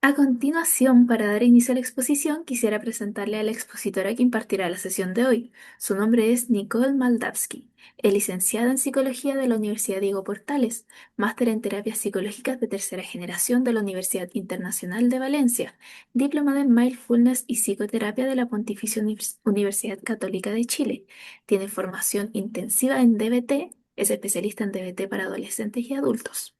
A continuación, para dar inicio a la exposición, quisiera presentarle a la expositora que impartirá la sesión de hoy. Su nombre es Nicole Maldavsky. Es licenciada en Psicología de la Universidad Diego Portales, máster en Terapias Psicológicas de tercera generación de la Universidad Internacional de Valencia, diplomada en Mindfulness y Psicoterapia de la Pontificia Universidad Católica de Chile. Tiene formación intensiva en DBT, es especialista en DBT para adolescentes y adultos.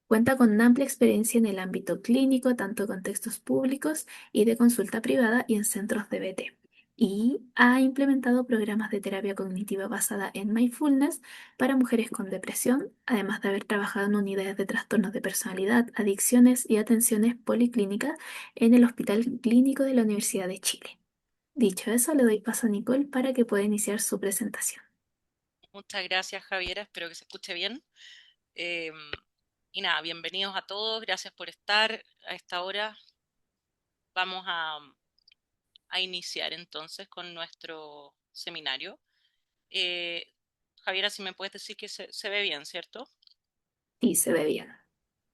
Cuenta con amplia experiencia en el ámbito clínico, tanto en contextos públicos y de consulta privada y en centros de BT. Y ha implementado programas de terapia cognitiva basada en mindfulness para mujeres con depresión, además de haber trabajado en unidades de trastornos de personalidad, adicciones y atenciones policlínicas en el Hospital Clínico de la Universidad de Chile. Dicho eso, le doy paso a Nicole para que pueda iniciar su presentación. Muchas gracias, Javiera. Espero que se escuche bien. Em, y nada, bienvenidos a todos. Gracias por estar a esta hora. Vamos a iniciar entonces con nuestro seminario. Eh, Javiera, si me puedes decir que se ve bien, ¿cierto? Y se ve bien.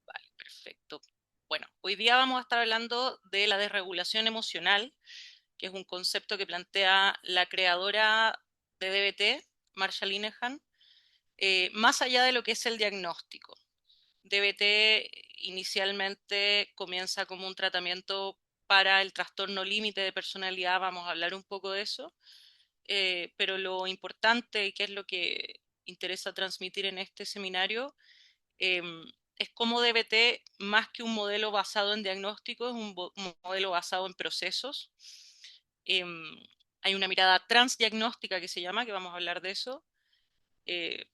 Vale, perfecto. Bueno, hoy día vamos a estar hablando de la desregulación emocional, que es un concepto que plantea la creadora de DBT, Marsha Linehan, más allá de lo que es el diagnóstico. DBT inicialmente comienza como un tratamiento para el trastorno límite de personalidad, vamos a hablar un poco de eso, pero lo importante y qué es lo que interesa transmitir en este seminario eh, es cómo DBT, más que un modelo basado en diagnóstico, es un modelo basado en procesos. Eh, Hay una mirada transdiagnóstica que se llama, que vamos a hablar de eso, eh,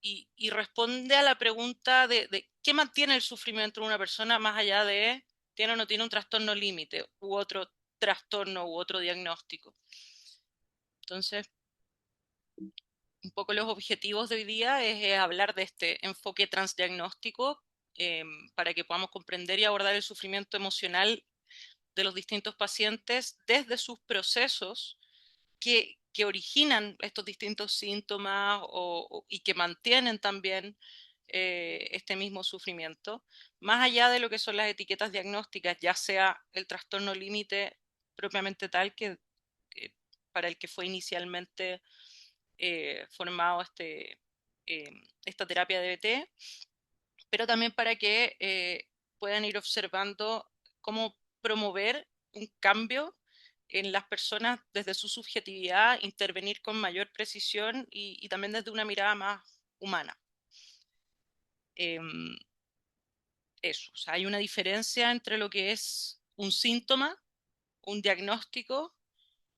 y responde a la pregunta de qué mantiene el sufrimiento de una persona más allá de tiene o no tiene un trastorno límite u otro trastorno u otro diagnóstico. Entonces, un poco los objetivos de hoy día es hablar de este enfoque transdiagnóstico eh, para que podamos comprender y abordar el sufrimiento emocional de los distintos pacientes desde sus procesos que originan estos distintos síntomas y que mantienen también este mismo sufrimiento, más allá de lo que son las etiquetas diagnósticas, ya sea el trastorno límite propiamente tal que para el que fue inicialmente formado eh, esta terapia de DBT, pero también para que puedan ir observando cómo promover un cambio en las personas desde su subjetividad, intervenir con mayor precisión y también desde una mirada más humana. Eh, Eso, o sea, hay una diferencia entre lo que es un síntoma, un diagnóstico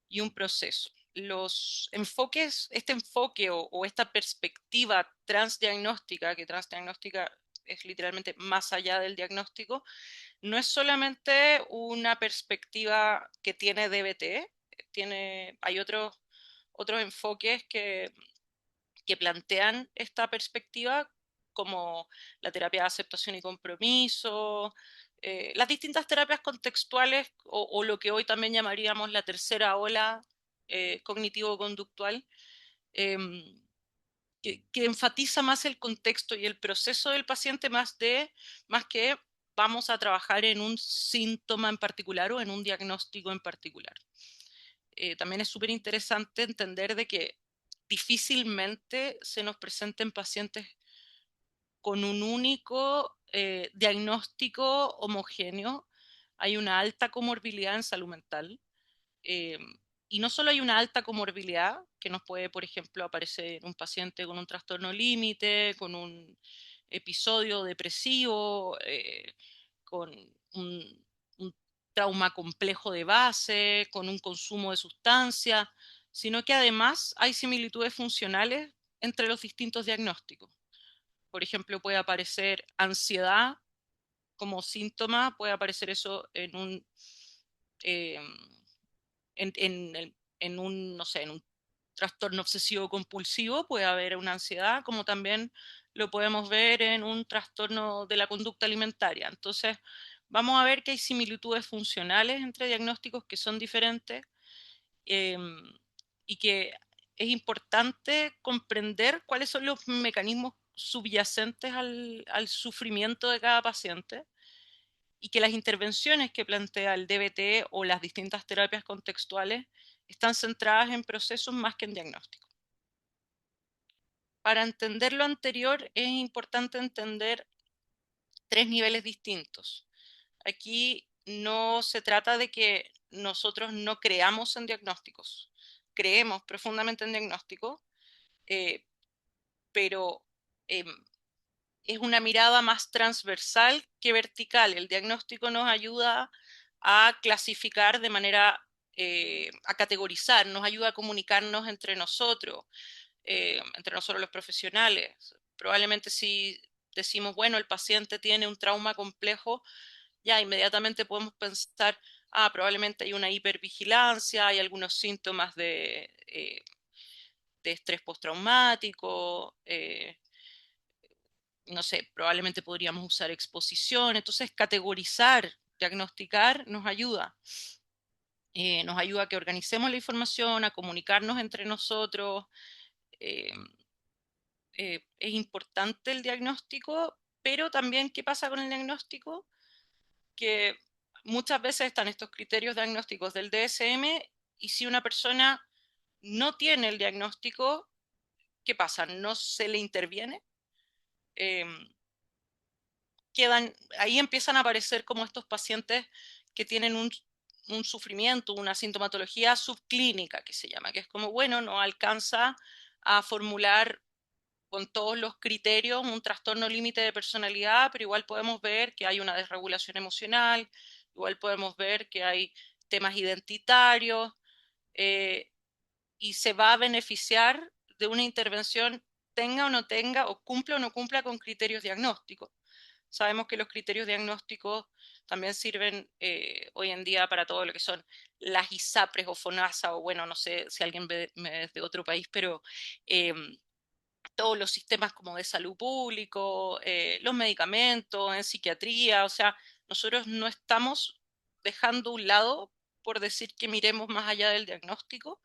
y un proceso. Los enfoques, este enfoque o esta perspectiva transdiagnóstica, que transdiagnóstica es literalmente más allá del diagnóstico, no es solamente una perspectiva que tiene DBT, hay otros enfoques que plantean esta perspectiva, como la terapia de aceptación y compromiso, las distintas terapias contextuales o lo que hoy también llamaríamos la tercera ola cognitivo-conductual, eh, que enfatiza más el contexto y el proceso del paciente más que vamos a trabajar en un síntoma en particular o en un diagnóstico en particular. También es súper interesante entender de que difícilmente se nos presenten pacientes con un único diagnóstico homogéneo. Hay una alta comorbilidad en salud mental. Eh, y no solo hay una alta comorbilidad, que nos puede, por ejemplo, aparecer un paciente con un trastorno límite, con un episodio depresivo, con un trauma complejo de base, con un consumo de sustancias, sino que además hay similitudes funcionales entre los distintos diagnósticos. Por ejemplo, puede aparecer ansiedad como síntoma, puede aparecer eso eh, en un, no sé, en un trastorno obsesivo compulsivo, puede haber una ansiedad, como también lo podemos ver en un trastorno de la conducta alimentaria. Entonces, vamos a ver que hay similitudes funcionales entre diagnósticos que son diferentes eh, y que es importante comprender cuáles son los mecanismos subyacentes al sufrimiento de cada paciente y que las intervenciones que plantea el DBT o las distintas terapias contextuales están centradas en procesos más que en diagnóstico. Para entender lo anterior es importante entender tres niveles distintos. Aquí no se trata de que nosotros no creamos en diagnósticos, creemos profundamente en diagnósticos, eh, pero eh, es una mirada más transversal que vertical. El diagnóstico nos ayuda a clasificar de manera, a categorizar, nos ayuda a comunicarnos entre nosotros los profesionales. Probablemente si decimos, bueno, el paciente tiene un trauma complejo, ya inmediatamente podemos pensar, probablemente hay una hipervigilancia, hay algunos síntomas de estrés postraumático, no sé, probablemente podríamos usar exposición. Entonces, categorizar, diagnosticar nos ayuda a que organicemos la información, a comunicarnos entre nosotros. eh, es importante el diagnóstico, pero también, ¿qué pasa con el diagnóstico? Que muchas veces están estos criterios diagnósticos del DSM y si una persona no tiene el diagnóstico, ¿qué pasa? ¿No se le interviene? Eh, ahí empiezan a aparecer como estos pacientes que tienen un sufrimiento, una sintomatología subclínica que se llama, que es como, bueno, no alcanza a formular con todos los criterios un trastorno límite de personalidad, pero igual podemos ver que hay una desregulación emocional, igual podemos ver que hay temas identitarios, eh, y se va a beneficiar de una intervención tenga o no tenga, o cumpla o no cumpla con criterios diagnósticos. Sabemos que los criterios diagnósticos también sirven hoy en día para todo lo que son las ISAPRES o FONASA, o bueno, no sé si alguien me es de otro país, pero eh, todos los sistemas como de salud público, los medicamentos en psiquiatría, o sea, nosotros no estamos dejando un lado por decir que miremos más allá del diagnóstico,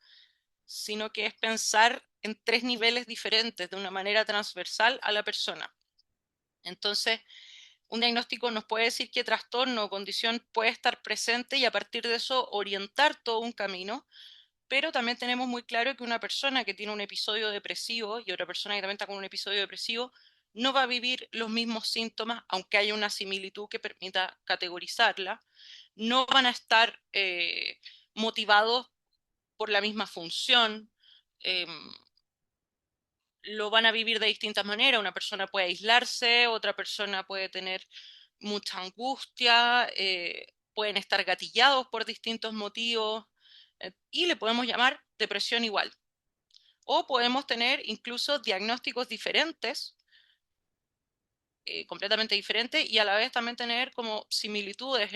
sino que es pensar en tres niveles diferentes de una manera transversal a la persona. Entonces, un diagnóstico nos puede decir qué trastorno o condición puede estar presente y a partir de eso orientar todo un camino, pero también tenemos muy claro que una persona que tiene un episodio depresivo y otra persona que también está con un episodio depresivo no va a vivir los mismos síntomas, aunque haya una similitud que permita categorizarla, no van a estar motivados por la misma función, eh, lo van a vivir de distintas maneras. Una persona puede aislarse, otra persona puede tener mucha angustia, pueden estar gatillados por distintos motivos y le podemos llamar depresión igual. O podemos tener incluso diagnósticos diferentes, completamente diferentes, y a la vez también tener como similitudes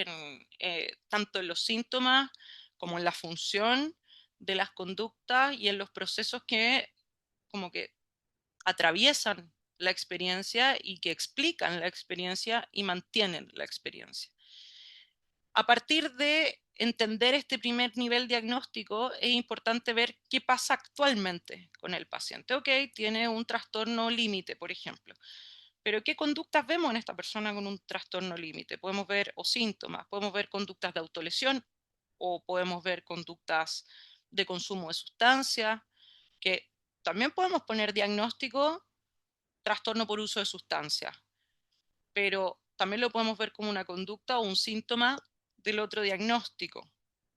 tanto en los síntomas como en la función de las conductas y en los procesos que como que atraviesan la experiencia y que explican la experiencia y mantienen la experiencia. A partir de entender este primer nivel diagnóstico, es importante ver qué pasa actualmente con el paciente. Ok, tiene un trastorno límite, por ejemplo, pero ¿qué conductas vemos en esta persona con un trastorno límite? Podemos ver, o síntomas, podemos ver conductas de autolesión o podemos ver conductas de consumo de sustancias, que también podemos poner diagnóstico trastorno por uso de sustancias, pero también lo podemos ver como una conducta o un síntoma del otro diagnóstico,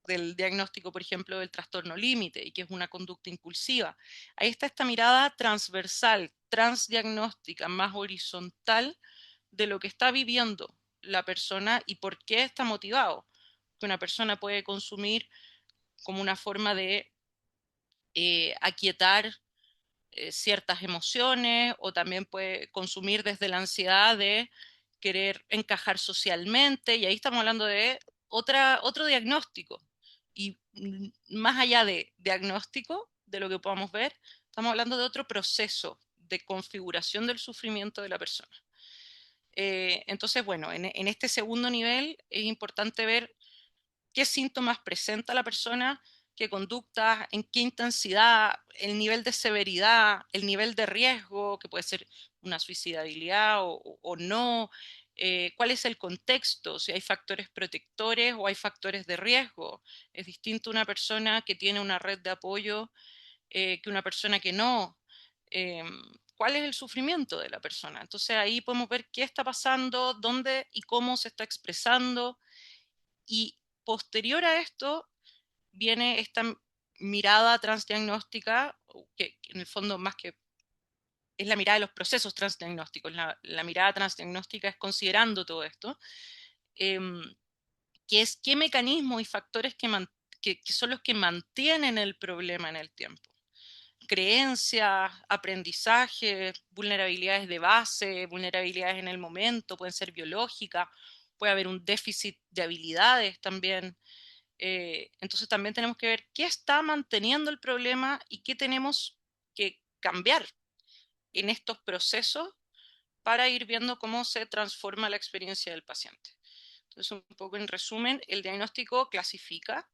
del diagnóstico, por ejemplo, del trastorno límite, y que es una conducta impulsiva. Ahí está esta mirada transversal, transdiagnóstica, más horizontal de lo que está viviendo la persona y por qué está motivado. Que una persona puede consumir como una forma de aquietar ciertas emociones o también puede consumir desde la ansiedad de querer encajar socialmente y ahí estamos hablando de otro diagnóstico. Y más allá de diagnóstico, de lo que podamos ver, estamos hablando de otro proceso de configuración del sufrimiento de la persona. Entonces, bueno, en este segundo nivel es importante ver qué síntomas presenta la persona, qué conductas, en qué intensidad, el nivel de severidad, el nivel de riesgo, que puede ser una suicidabilidad o no, cuál es el contexto, si hay factores protectores o hay factores de riesgo. Es distinto una persona que tiene una red de apoyo que una persona que no. Eh, ¿Cuál es el sufrimiento de la persona? Entonces ahí podemos ver qué está pasando, dónde y cómo se está expresando. Y posterior a esto viene esta mirada transdiagnóstica, que en el fondo más que es la mirada de los procesos transdiagnósticos. La mirada transdiagnóstica es considerando todo esto, eh, que es qué mecanismos y factores que son los que mantienen el problema en el tiempo. Creencias, aprendizaje, vulnerabilidades de base, vulnerabilidades en el momento, pueden ser biológicas, puede haber un déficit de habilidades también. Entonces también tenemos que ver qué está manteniendo el problema y qué tenemos que cambiar en estos procesos para ir viendo cómo se transforma la experiencia del paciente. Entonces, un poco en resumen, el diagnóstico clasifica,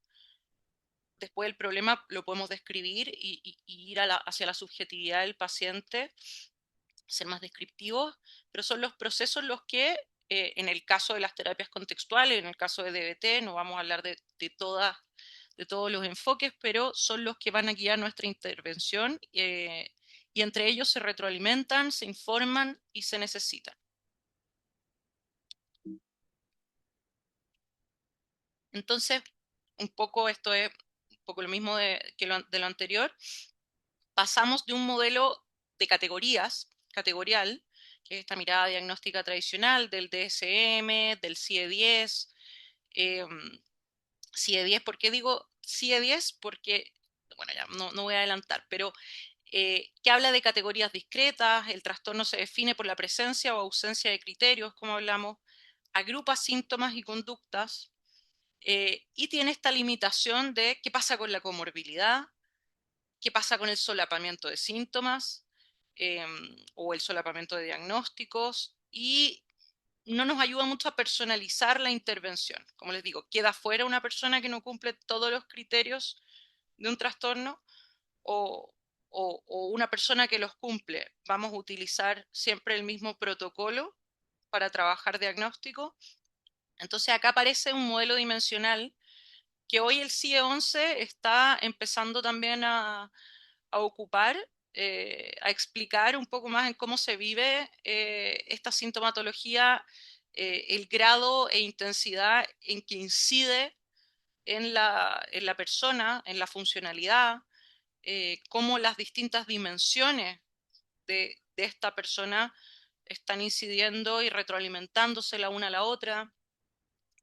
después el problema lo podemos describir y ir hacia la subjetividad del paciente, ser más descriptivos, pero son los procesos los que, en el caso de las terapias contextuales, en el caso de DBT, no vamos a hablar de todos los enfoques, pero son los que van a guiar nuestra intervención y entre ellos se retroalimentan, se informan y se necesitan. Entonces, un poco esto es un poco lo mismo de lo anterior. Pasamos de un modelo de categorías, categorial, que es esta mirada diagnóstica tradicional del DSM, del CIE-10. Eh, CIE-10, ¿por qué digo CIE-10? Porque, bueno, ya no voy a adelantar, pero que habla de categorías discretas, el trastorno se define por la presencia o ausencia de criterios, como hablamos, agrupa síntomas y conductas, y tiene esta limitación de qué pasa con la comorbilidad, qué pasa con el solapamiento de síntomas eh, o el solapamiento de diagnósticos y no nos ayuda mucho a personalizar la intervención. Como les digo, queda fuera una persona que no cumple todos los criterios de un trastorno o, o una persona que los cumple. Vamos a utilizar siempre el mismo protocolo para trabajar diagnóstico. Entonces acá aparece un modelo dimensional que hoy el CIE-11 está empezando también a ocupar, a explicar un poco más en cómo se vive esta sintomatología, el grado e intensidad en que incide en la persona, en la funcionalidad, cómo las distintas dimensiones de esta persona están incidiendo y retroalimentándose la una a la otra,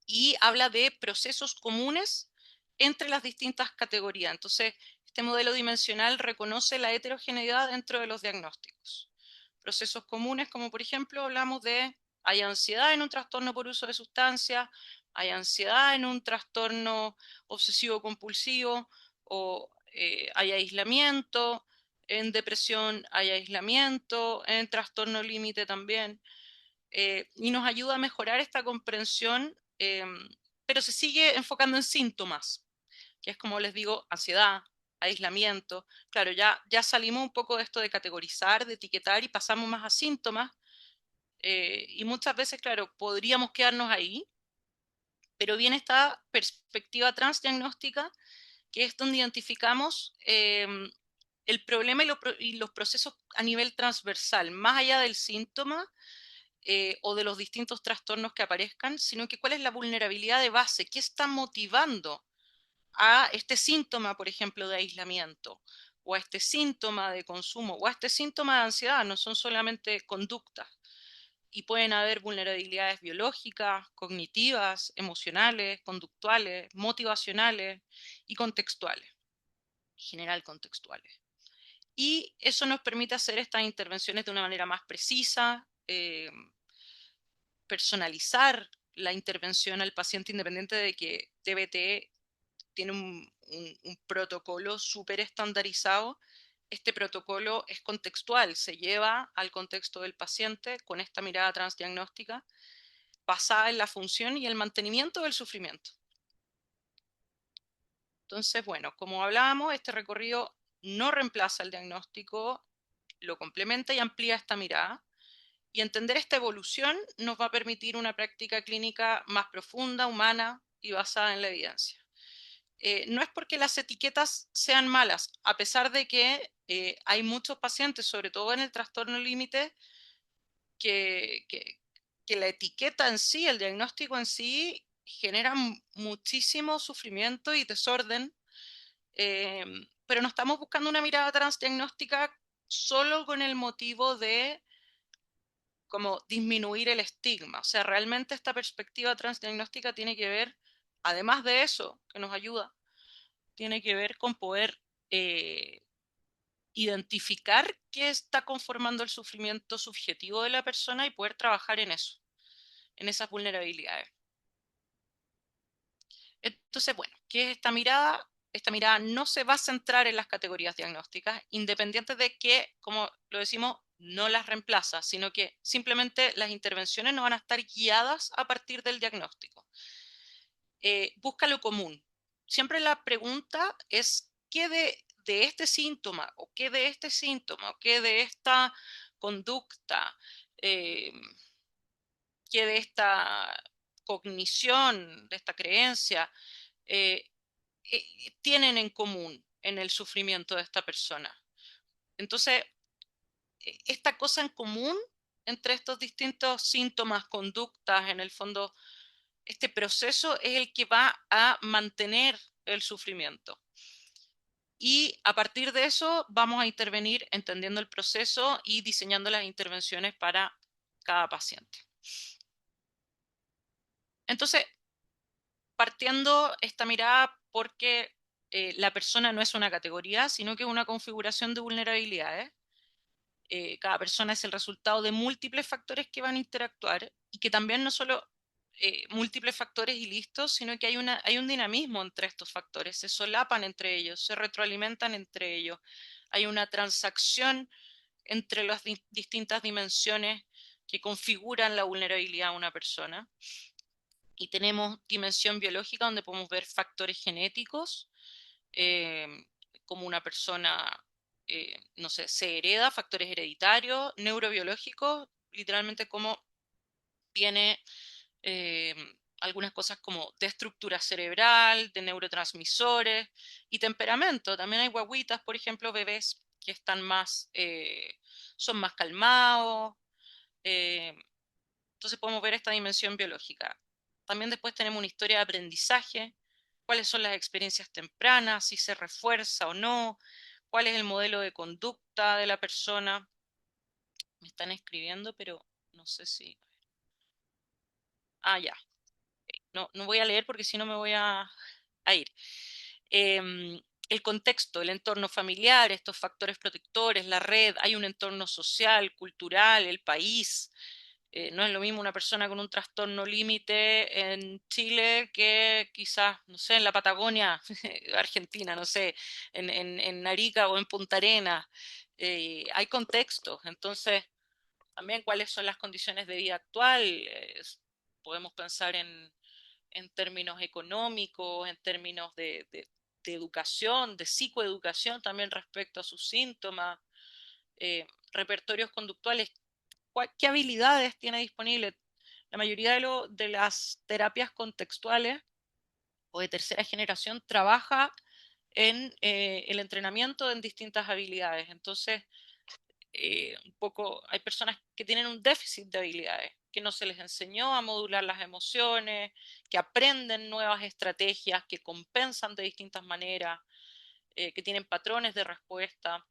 y habla de procesos comunes entre las distintas categorías. Entonces, este modelo dimensional reconoce la heterogeneidad dentro de los diagnósticos. Procesos comunes, como por ejemplo, hablamos de, hay ansiedad en un trastorno por uso de sustancias, hay ansiedad en un trastorno obsesivo compulsivo, o hay aislamiento, en depresión hay aislamiento, en trastorno límite también. Y nos ayuda a mejorar esta comprensión, pero se sigue enfocando en síntomas, que es como les digo, ansiedad, aislamiento. Claro, ya salimos un poco de esto de categorizar, de etiquetar y pasamos más a síntomas. Y muchas veces, claro, podríamos quedarnos ahí, pero viene esta perspectiva transdiagnóstica, que es donde identificamos el problema y los procesos a nivel transversal, más allá del síntoma o de los distintos trastornos que aparezcan, sino que cuál es la vulnerabilidad de base, qué está motivando a este síntoma, por ejemplo, de aislamiento, o a este síntoma de consumo, o a este síntoma de ansiedad. No son solamente conductas, y pueden haber vulnerabilidades biológicas, cognitivas, emocionales, conductuales, motivacionales y contextuales, en general contextuales. Y eso nos permite hacer estas intervenciones de una manera más precisa, personalizar la intervención al paciente, independiente de que DBT tiene un protocolo súper estandarizado. Este protocolo es contextual, se lleva al contexto del paciente con esta mirada transdiagnóstica basada en la función y el mantenimiento del sufrimiento. Entonces, bueno, como hablábamos, este recorrido no reemplaza el diagnóstico, lo complementa y amplía esta mirada. Y entender esta evolución nos va a permitir una práctica clínica más profunda, humana y basada en la evidencia. No es porque las etiquetas sean malas, a pesar de que hay muchos pacientes, sobre todo en el trastorno límite, que, que, que la etiqueta en sí, el diagnóstico en sí, genera muchísimo sufrimiento y desorden, pero no estamos buscando una mirada transdiagnóstica solo con el motivo de como disminuir el estigma. O sea, realmente esta perspectiva transdiagnóstica tiene que ver, además de eso, que nos ayuda, tiene que ver con poder eh, identificar qué está conformando el sufrimiento subjetivo de la persona y poder trabajar en eso, en esas vulnerabilidades. Entonces, bueno, ¿qué es esta mirada? Esta mirada no se va a centrar en las categorías diagnósticas, independientes de que, como lo decimos, no las reemplaza, sino que simplemente las intervenciones no van a estar guiadas a partir del diagnóstico. Busca lo común. Siempre la pregunta es, ¿qué de este síntoma o qué de este síntoma o qué de esta conducta, eh, qué de esta cognición, de esta creencia, eh, tienen en común en el sufrimiento de esta persona? Entonces, esta cosa en común entre estos distintos síntomas, conductas, en el fondo, este proceso es el que va a mantener el sufrimiento. Y a partir de eso vamos a intervenir entendiendo el proceso y diseñando las intervenciones para cada paciente. Entonces, partiendo esta mirada porque la persona no es una categoría, sino que es una configuración de vulnerabilidades. Cada persona es el resultado de múltiples factores que van a interactuar y que también no solo múltiples factores y listos, sino que hay un dinamismo entre estos factores, se solapan entre ellos, se retroalimentan entre ellos, hay una transacción entre las distintas dimensiones que configuran la vulnerabilidad de una persona. Y tenemos dimensión biológica donde podemos ver factores genéticos, eh, como una persona, no sé, se hereda, factores hereditarios, neurobiológicos, literalmente como viene eh, algunas cosas como de estructura cerebral, de neurotransmisores y temperamento. También hay guaguitas, por ejemplo, bebés que están más, son más calmados. eh, entonces podemos ver esta dimensión biológica. También después tenemos una historia de aprendizaje, cuáles son las experiencias tempranas, si se refuerza o no, cuál es el modelo de conducta de la persona. Me están escribiendo, pero no sé si... Ah, ya. No, no voy a leer porque si no me voy a ir. El contexto, el entorno familiar, estos factores protectores, la red, hay un entorno social, cultural, el país. No es lo mismo una persona con un trastorno límite en Chile que quizás, no sé, en la Patagonia, Argentina, no sé, en Arica o en Punta Arenas. Hay contextos, entonces también cuáles son las condiciones de vida actual. Podemos pensar en términos económicos, en términos de educación, de psicoeducación también respecto a sus síntomas, repertorios conductuales, qué habilidades tiene disponible. La mayoría de las terapias contextuales o de tercera generación trabaja en el entrenamiento en distintas habilidades. Entonces, un poco, hay personas que tienen un déficit de habilidades, que no se les enseñó a modular las emociones, que aprenden nuevas estrategias, que compensan de distintas maneras, que tienen patrones de respuesta.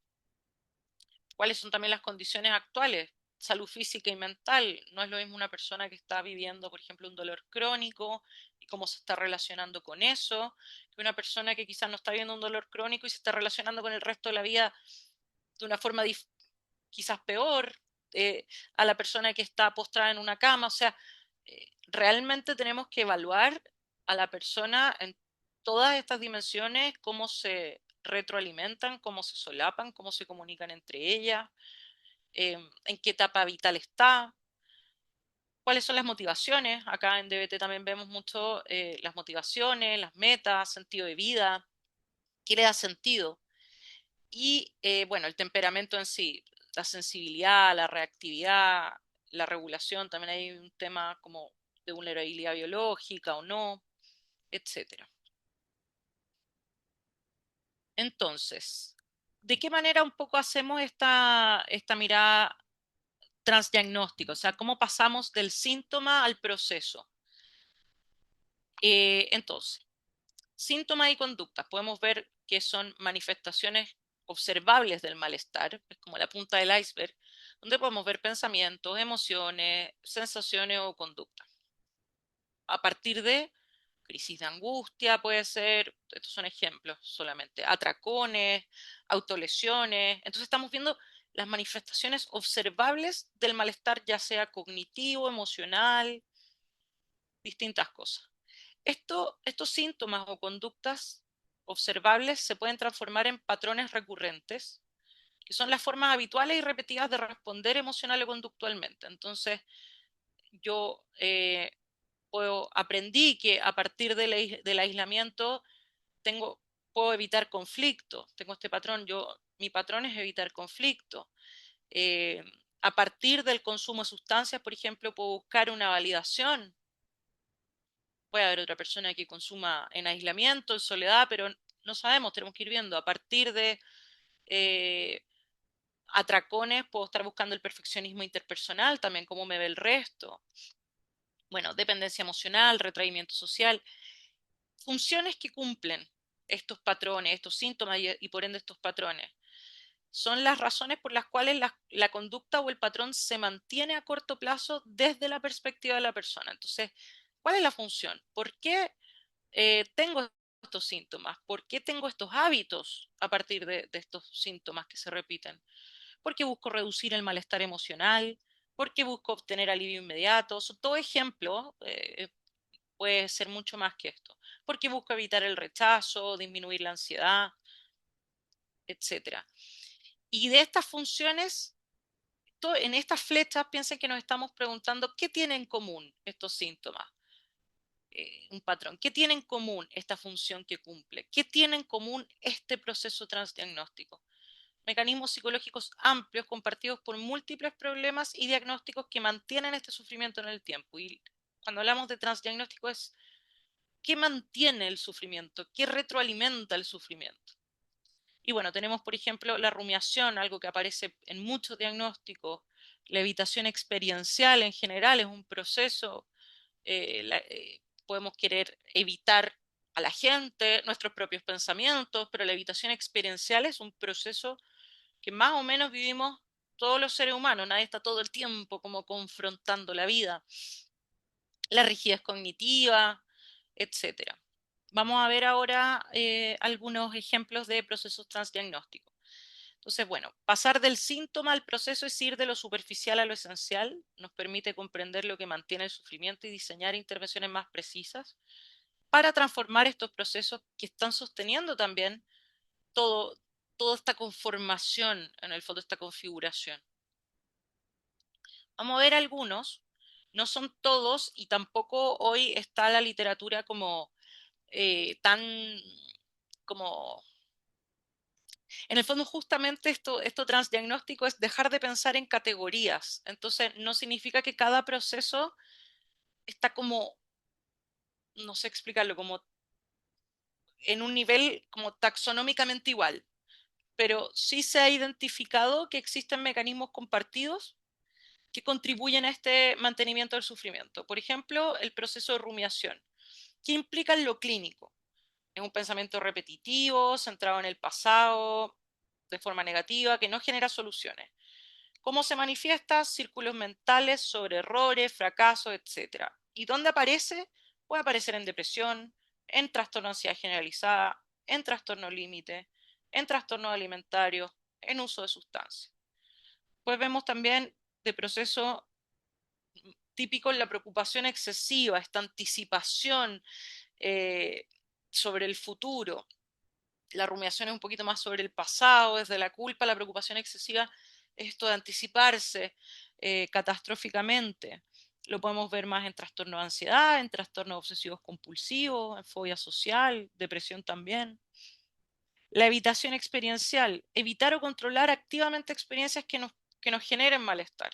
¿Cuáles son también las condiciones actuales? Salud física y mental. No es lo mismo una persona que está viviendo, por ejemplo, un dolor crónico y cómo se está relacionando con eso, que una persona que quizás no está viviendo un dolor crónico y se está relacionando con el resto de la vida de una forma quizás peor, a la persona que está postrada en una cama. O sea, realmente tenemos que evaluar a la persona en todas estas dimensiones, cómo se retroalimentan, cómo se solapan, cómo se comunican entre ellas, en qué etapa vital está, cuáles son las motivaciones. Acá en DBT también vemos mucho las motivaciones, las metas, sentido de vida, qué le da sentido. Y bueno, el temperamento en sí, la sensibilidad, la reactividad, la regulación, también hay un tema como de vulnerabilidad biológica o no, etcétera. Entonces, ¿de qué manera un poco hacemos esta mirada transdiagnóstica? O sea, ¿cómo pasamos del síntoma al proceso? Entonces, síntomas y conductas. Podemos ver que son manifestaciones observables del malestar, es como la punta del iceberg, donde podemos ver pensamientos, emociones, sensaciones o conductas. A partir de crisis de angustia, puede ser, estos son ejemplos solamente, atracones, autolesiones. Entonces estamos viendo las manifestaciones observables del malestar, ya sea cognitivo, emocional, distintas cosas. Estos síntomas o conductas observables se pueden transformar en patrones recurrentes, que son las formas habituales y repetidas de responder emocional o conductualmente. Entonces, yo aprendí que a partir del aislamiento puedo evitar conflicto. Tengo este patrón, mi patrón es evitar conflicto. Eh, a partir del consumo de sustancias, por ejemplo, puedo buscar una validación. Puede haber otra persona que consuma en aislamiento, en soledad, pero no sabemos, tenemos que ir viendo. A partir de eh, atracones, puedo estar buscando el perfeccionismo interpersonal, también cómo me ve el resto. Bueno, dependencia emocional, retraimiento social, funciones que cumplen estos patrones, estos síntomas y por ende estos patrones. Son las razones por las cuales la conducta o el patrón se mantiene a corto plazo desde la perspectiva de la persona. Entonces, ¿cuál es la función? ¿Por qué tengo estos síntomas? ¿Por qué tengo estos hábitos a partir de estos síntomas que se repiten? Porque busco reducir el malestar emocional, porque busco obtener alivio inmediato. Son todo ejemplo, puede ser mucho más que esto. Porque busco evitar el rechazo, disminuir la ansiedad, etcétera. Y de estas funciones, en estas flechas, piensen que nos estamos preguntando qué tienen en común estos síntomas. Un patrón. ¿Qué tiene en común esta función que cumple? ¿Qué tiene en común este proceso transdiagnóstico? Mecanismos psicológicos amplios compartidos por múltiples problemas y diagnósticos que mantienen este sufrimiento en el tiempo. Y cuando hablamos de transdiagnóstico es qué mantiene el sufrimiento, qué retroalimenta el sufrimiento. Y bueno, tenemos por ejemplo la rumiación, algo que aparece en muchos diagnósticos, la evitación experiencial en general es un proceso, podemos querer evitar a la gente, nuestros propios pensamientos, pero la evitación experiencial es un proceso que más o menos vivimos todos los seres humanos, nadie está todo el tiempo como confrontando la vida, la rigidez cognitiva, etcétera. Vamos a ver ahora algunos ejemplos de procesos transdiagnósticos. Entonces, bueno, pasar del síntoma al proceso es ir de lo superficial a lo esencial, nos permite comprender lo que mantiene el sufrimiento y diseñar intervenciones más precisas para transformar estos procesos que están sosteniendo también todo, toda esta conformación, en el fondo, esta configuración. Vamos a ver algunos, no son todos y tampoco hoy está la literatura como tan como en el fondo justamente esto transdiagnóstico es dejar de pensar en categorías. Entonces no significa que cada proceso está como, no sé explicarlo, como en un nivel como taxonómicamente igual, pero sí se ha identificado que existen mecanismos compartidos que contribuyen a este mantenimiento del sufrimiento. Por ejemplo, el proceso de rumiación. ¿Qué implica en lo clínico? Es un pensamiento repetitivo, centrado en el pasado, de forma negativa, que no genera soluciones. ¿Cómo se manifiesta? Círculos mentales sobre errores, fracasos, etc. ¿Y dónde aparece? Puede aparecer en depresión, en trastorno de ansiedad generalizada, en trastorno límite, en trastornos alimentarios, en uso de sustancias. Pues vemos también de proceso típico la preocupación excesiva, esta anticipación eh, sobre el futuro. La rumiación es un poquito más sobre el pasado, desde la culpa, la preocupación excesiva es esto de anticiparse catastróficamente. Lo podemos ver más en trastorno de ansiedad, en trastornos obsesivos compulsivos, en fobia social, depresión también. La evitación experiencial, evitar o controlar activamente experiencias que nos generen malestar.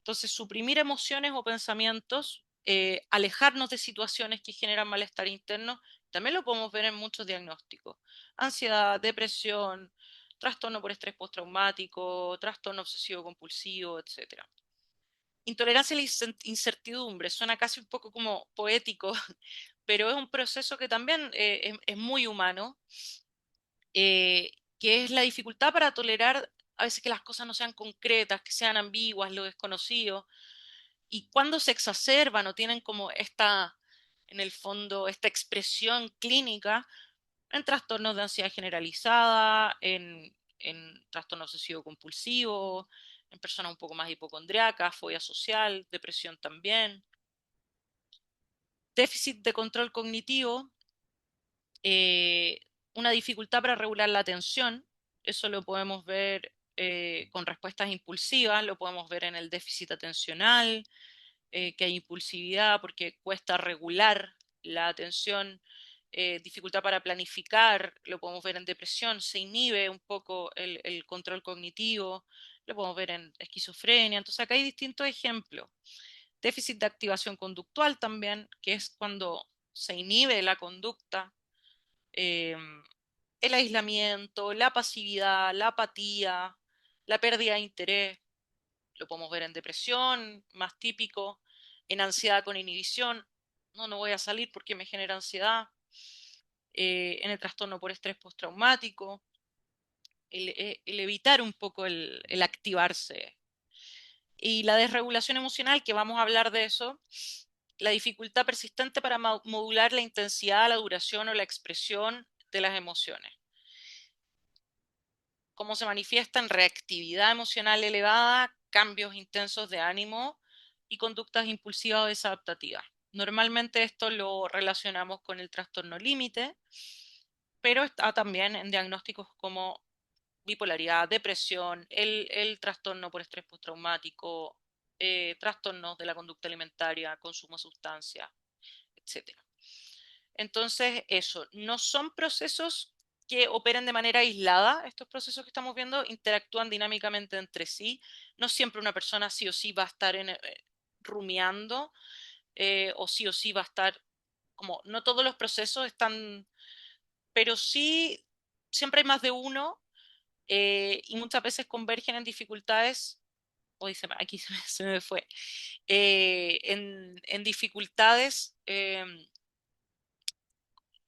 Entonces, suprimir emociones o pensamientos, alejarnos de situaciones que generan malestar interno, también lo podemos ver en muchos diagnósticos. Ansiedad, depresión, trastorno por estrés postraumático, trastorno obsesivo compulsivo, etc. Intolerancia a la incertidumbre, suena casi un poco como poético, pero es un proceso que también es muy humano, eh, que es la dificultad para tolerar a veces que las cosas no sean concretas, que sean ambiguas, lo desconocido, y cuando se exacerban o tienen como esta, en el fondo, esta expresión clínica en trastornos de ansiedad generalizada, en trastorno obsesivo compulsivo, en personas un poco más hipocondriacas, fobia social, depresión también. Déficit de control cognitivo, eh, una dificultad para regular la atención, eso lo podemos ver con respuestas impulsivas, lo podemos ver en el déficit atencional, que hay impulsividad porque cuesta regular la atención, dificultad para planificar, lo podemos ver en depresión, se inhibe un poco el control cognitivo, lo podemos ver en esquizofrenia, entonces acá hay distintos ejemplos. Déficit de activación conductual también, que es cuando se inhibe la conducta, eh, el aislamiento, la pasividad, la apatía, la pérdida de interés, lo podemos ver en depresión, más típico, en ansiedad con inhibición, no, no voy a salir porque me genera ansiedad, en el trastorno por estrés postraumático, el evitar un poco el activarse. Y la desregulación emocional, que vamos a hablar de eso, la dificultad persistente para modular la intensidad, la duración o la expresión de las emociones. Cómo se manifiesta en reactividad emocional elevada, cambios intensos de ánimo y conductas impulsivas o desadaptativas. Normalmente esto lo relacionamos con el trastorno límite, pero está también en diagnósticos como bipolaridad, depresión, el trastorno por estrés postraumático, trastornos de la conducta alimentaria, consumo de sustancias, etcétera. Entonces, eso, no son procesos que operen de manera aislada, estos procesos que estamos viendo interactúan dinámicamente entre sí, no siempre una persona sí o sí va a estar rumiando, o sí va a estar, como no todos los procesos están, pero sí siempre hay más de uno, y muchas veces convergen en dificultades, hoy aquí se me fue, en dificultades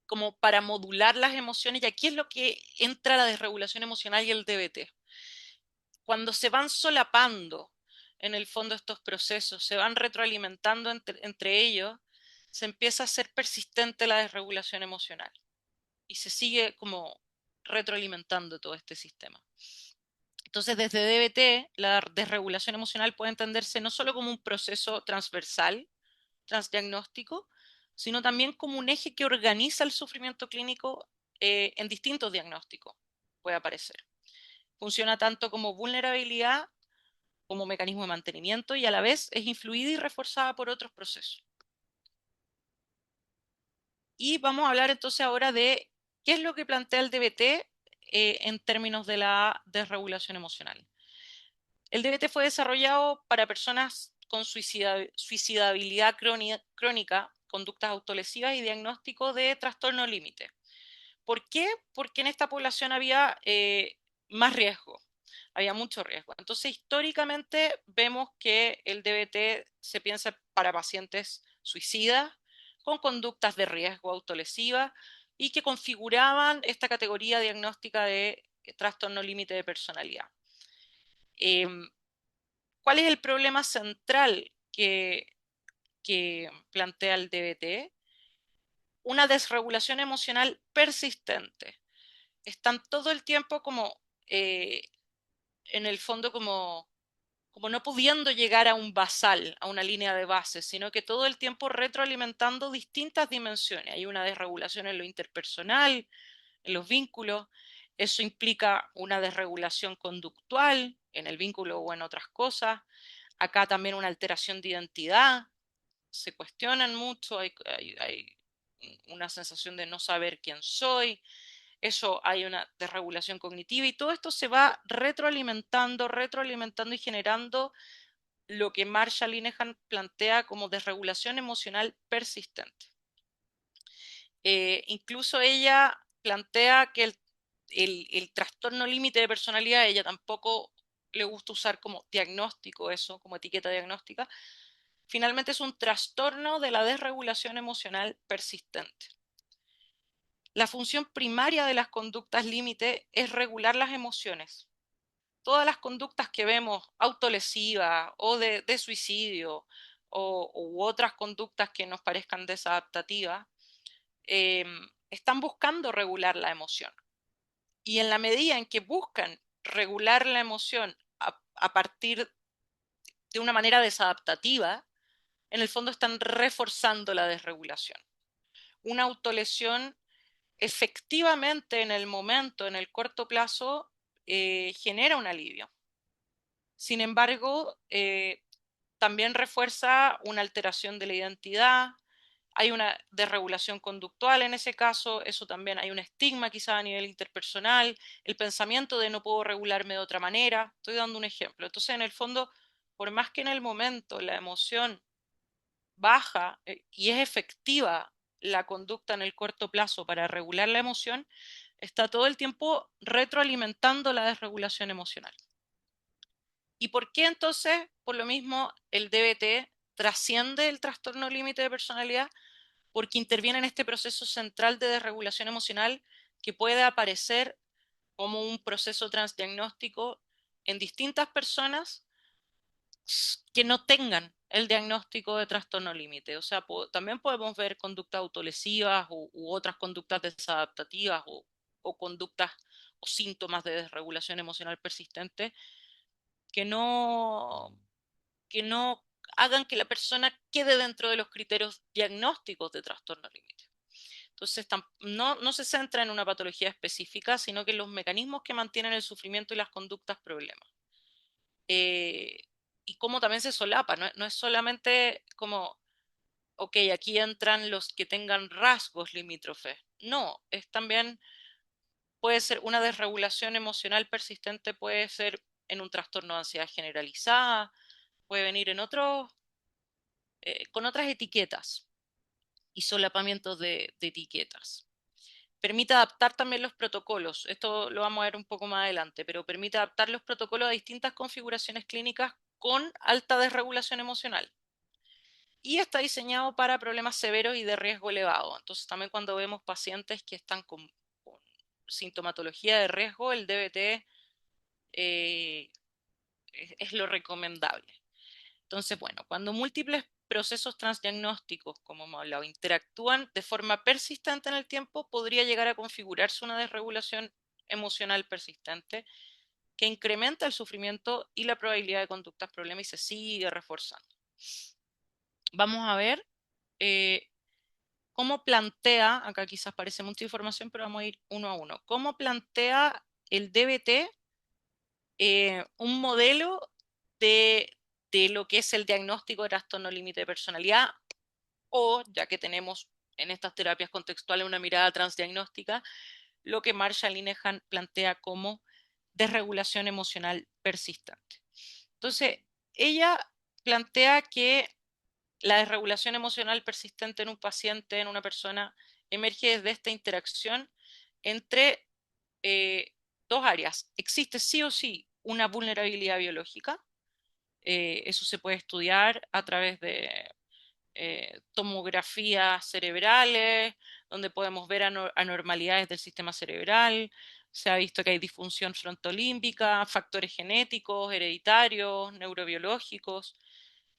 como para modular las emociones, y aquí es lo que entra la desregulación emocional y el DBT. Cuando se van solapando en el fondo estos procesos, se van retroalimentando entre ellos, se empieza a ser persistente la desregulación emocional y se sigue como retroalimentando todo este sistema. Entonces, desde DBT, la desregulación emocional puede entenderse no solo como un proceso transversal, transdiagnóstico, sino también como un eje que organiza el sufrimiento clínico en distintos diagnósticos, puede aparecer. Funciona tanto como vulnerabilidad como mecanismo de mantenimiento y a la vez es influida y reforzada por otros procesos. Y vamos a hablar entonces ahora de qué es lo que plantea el DBT en términos de la desregulación emocional. El DBT fue desarrollado para personas con suicidabilidad crónica, conductas autolesivas y diagnóstico de trastorno límite. ¿Por qué? Porque en esta población había más riesgo, había mucho riesgo. Entonces, históricamente vemos que el DBT se piensa para pacientes suicidas con conductas de riesgo autolesiva y que configuraban esta categoría diagnóstica de trastorno límite de personalidad. ¿Cuál es el problema central que plantea el DBT? Una desregulación emocional persistente. Están todo el tiempo como, en el fondo, como no pudiendo llegar a un basal, a una línea de base, sino que todo el tiempo retroalimentando distintas dimensiones. Hay una desregulación en lo interpersonal, en los vínculos. Eso implica una desregulación conductual en el vínculo o en otras cosas. Acá también una alteración de identidad, se cuestionan mucho, hay una sensación de no saber quién soy, eso hay una desregulación cognitiva y todo esto se va retroalimentando y generando lo que Marsha Linehan plantea como desregulación emocional persistente. Incluso ella plantea que el trastorno límite de personalidad, ella tampoco le gusta usar como diagnóstico eso, como etiqueta diagnóstica, finalmente es un trastorno de la desregulación emocional persistente. La función primaria de las conductas límite es regular las emociones. Todas las conductas que vemos autolesivas o de suicidio u otras conductas que nos parezcan desadaptativas, eh, están buscando regular la emoción. Y en la medida en que buscan regular la emoción a partir de una manera desadaptativa, en el fondo están reforzando la desregulación. Una autolesión efectivamente en el momento, en el corto plazo, genera un alivio. Sin embargo, también refuerza una alteración de la identidad, hay una desregulación conductual en ese caso, eso también hay un estigma quizá a nivel interpersonal, el pensamiento de no puedo regularme de otra manera, estoy dando un ejemplo. Entonces, en el fondo, por más que en el momento la emoción baja y es efectiva la conducta en el corto plazo para regular la emoción, está todo el tiempo retroalimentando la desregulación emocional. ¿Y por qué entonces, por lo mismo, el DBT trasciende el trastorno límite de personalidad? Porque interviene en este proceso central de desregulación emocional que puede aparecer como un proceso transdiagnóstico en distintas personas que no tengan el diagnóstico de trastorno límite. O sea, también podemos ver conductas autolesivas u otras conductas desadaptativas o conductas o síntomas de desregulación emocional persistente que no, que no hagan que la persona quede dentro de los criterios diagnósticos de trastorno límite. Entonces, no se centra en una patología específica, sino que en los mecanismos que mantienen el sufrimiento y las conductas problemas. Eh, y cómo también se solapa, no es solamente como, ok, aquí entran los que tengan rasgos limítrofes. No, es también, puede ser una desregulación emocional persistente, puede ser en un trastorno de ansiedad generalizada, puede venir en con otras etiquetas y solapamientos de etiquetas. Permite adaptar también los protocolos, esto lo vamos a ver un poco más adelante, pero permite adaptar los protocolos a distintas configuraciones clínicas con alta desregulación emocional. Y está diseñado para problemas severos y de riesgo elevado. Entonces también cuando vemos pacientes que están con sintomatología de riesgo, el DBT es lo recomendable. Entonces, bueno, cuando múltiples procesos transdiagnósticos, como hemos hablado, interactúan de forma persistente en el tiempo, podría llegar a configurarse una desregulación emocional persistente que incrementa el sufrimiento y la probabilidad de conductas problemas y se sigue reforzando. Vamos a ver eh, cómo plantea, acá quizás parece mucha información, pero vamos a ir uno a uno, cómo plantea el DBT un modelo de, de lo que es el diagnóstico de trastorno límite de personalidad o, ya que tenemos en estas terapias contextuales una mirada transdiagnóstica, lo que Marsha Linehan plantea como desregulación emocional persistente. Entonces, ella plantea que la desregulación emocional persistente en un paciente, en una persona, emerge desde esta interacción entre dos áreas. Existe sí o sí una vulnerabilidad biológica. Eso se puede estudiar a través de tomografías cerebrales, donde podemos ver anormalidades del sistema cerebral. Se ha visto que hay disfunción frontolímbica, factores genéticos, hereditarios, neurobiológicos.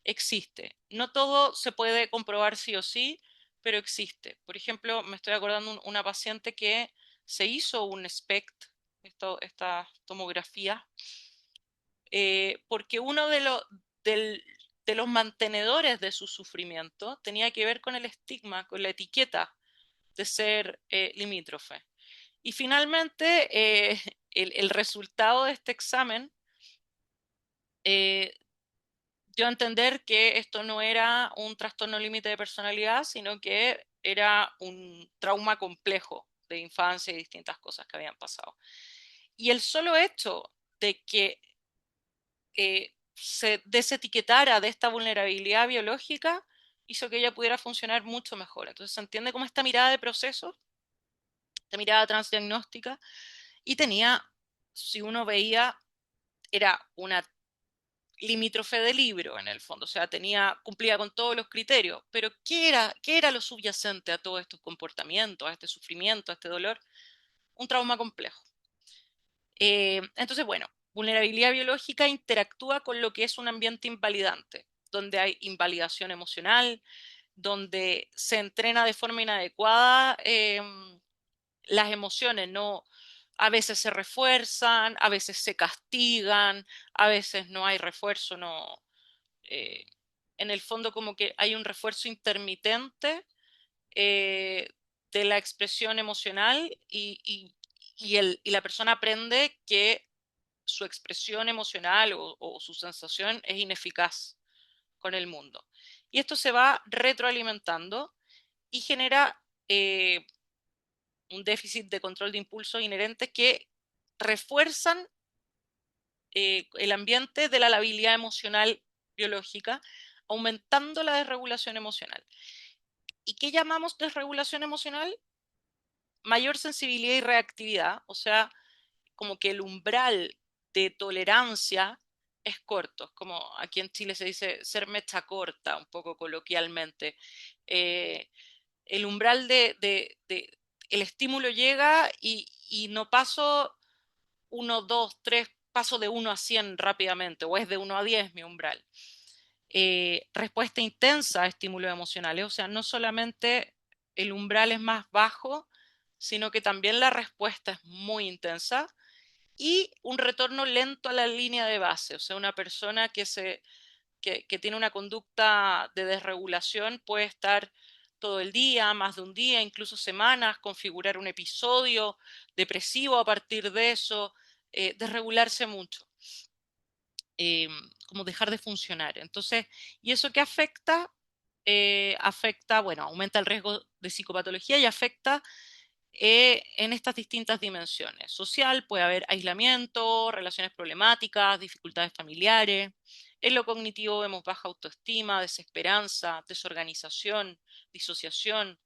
Existe. No todo se puede comprobar sí o sí, pero existe. Por ejemplo, me estoy acordando una paciente que se hizo un SPECT, esta tomografía, porque uno de los mantenedores de su sufrimiento tenía que ver con el estigma, con la etiqueta de ser limítrofe. Y finalmente, el resultado de este examen eh, dio a entender que esto no era un trastorno límite de personalidad, sino que era un trauma complejo de infancia y distintas cosas que habían pasado. Y el solo hecho de que se desetiquetara de esta vulnerabilidad biológica, hizo que ella pudiera funcionar mucho mejor. Entonces se entiende como esta mirada de proceso, esta mirada transdiagnóstica, y tenía, si uno veía, era una limítrofe de libro en el fondo, o sea, cumplía con todos los criterios, pero qué era lo subyacente a todos estos comportamientos, a este sufrimiento, a este dolor? Un trauma complejo. Entonces, bueno, vulnerabilidad biológica interactúa con lo que es un ambiente invalidante, donde hay invalidación emocional, donde se entrena de forma inadecuada las emociones, no, a veces se refuerzan, a veces se castigan, a veces no hay refuerzo, no, eh, en el fondo como que hay un refuerzo intermitente eh, de la expresión emocional y la persona aprende que su expresión emocional o su sensación es ineficaz con el mundo. Y esto se va retroalimentando y genera un déficit de control de impulsos inherentes que refuerzan el ambiente de la labilidad emocional biológica, aumentando la desregulación emocional. ¿Y qué llamamos desregulación emocional? Mayor sensibilidad y reactividad, o sea, como que el umbral de tolerancia es corto, como aquí en Chile se dice ser mecha corta, un poco coloquialmente. Eh, el umbral el estímulo llega y no paso 1, 2, 3, paso de 1 a 100 rápidamente, o es de 1 a 10 mi umbral. Respuesta intensa a estímulos emocionales, o sea, no solamente el umbral es más bajo, sino que también la respuesta es muy intensa y un retorno lento a la línea de base, o sea, una persona que tiene una conducta de desregulación puede estar todo el día, más de un día, incluso semanas, configurar un episodio depresivo a partir de eso, desregularse mucho, eh, como dejar de funcionar. Entonces, ¿y eso qué afecta? Afecta, bueno, aumenta el riesgo de psicopatología y afecta en estas distintas dimensiones. Social, puede haber aislamiento, relaciones problemáticas, dificultades familiares. En lo cognitivo vemos baja autoestima, desesperanza, desorganización, disociación.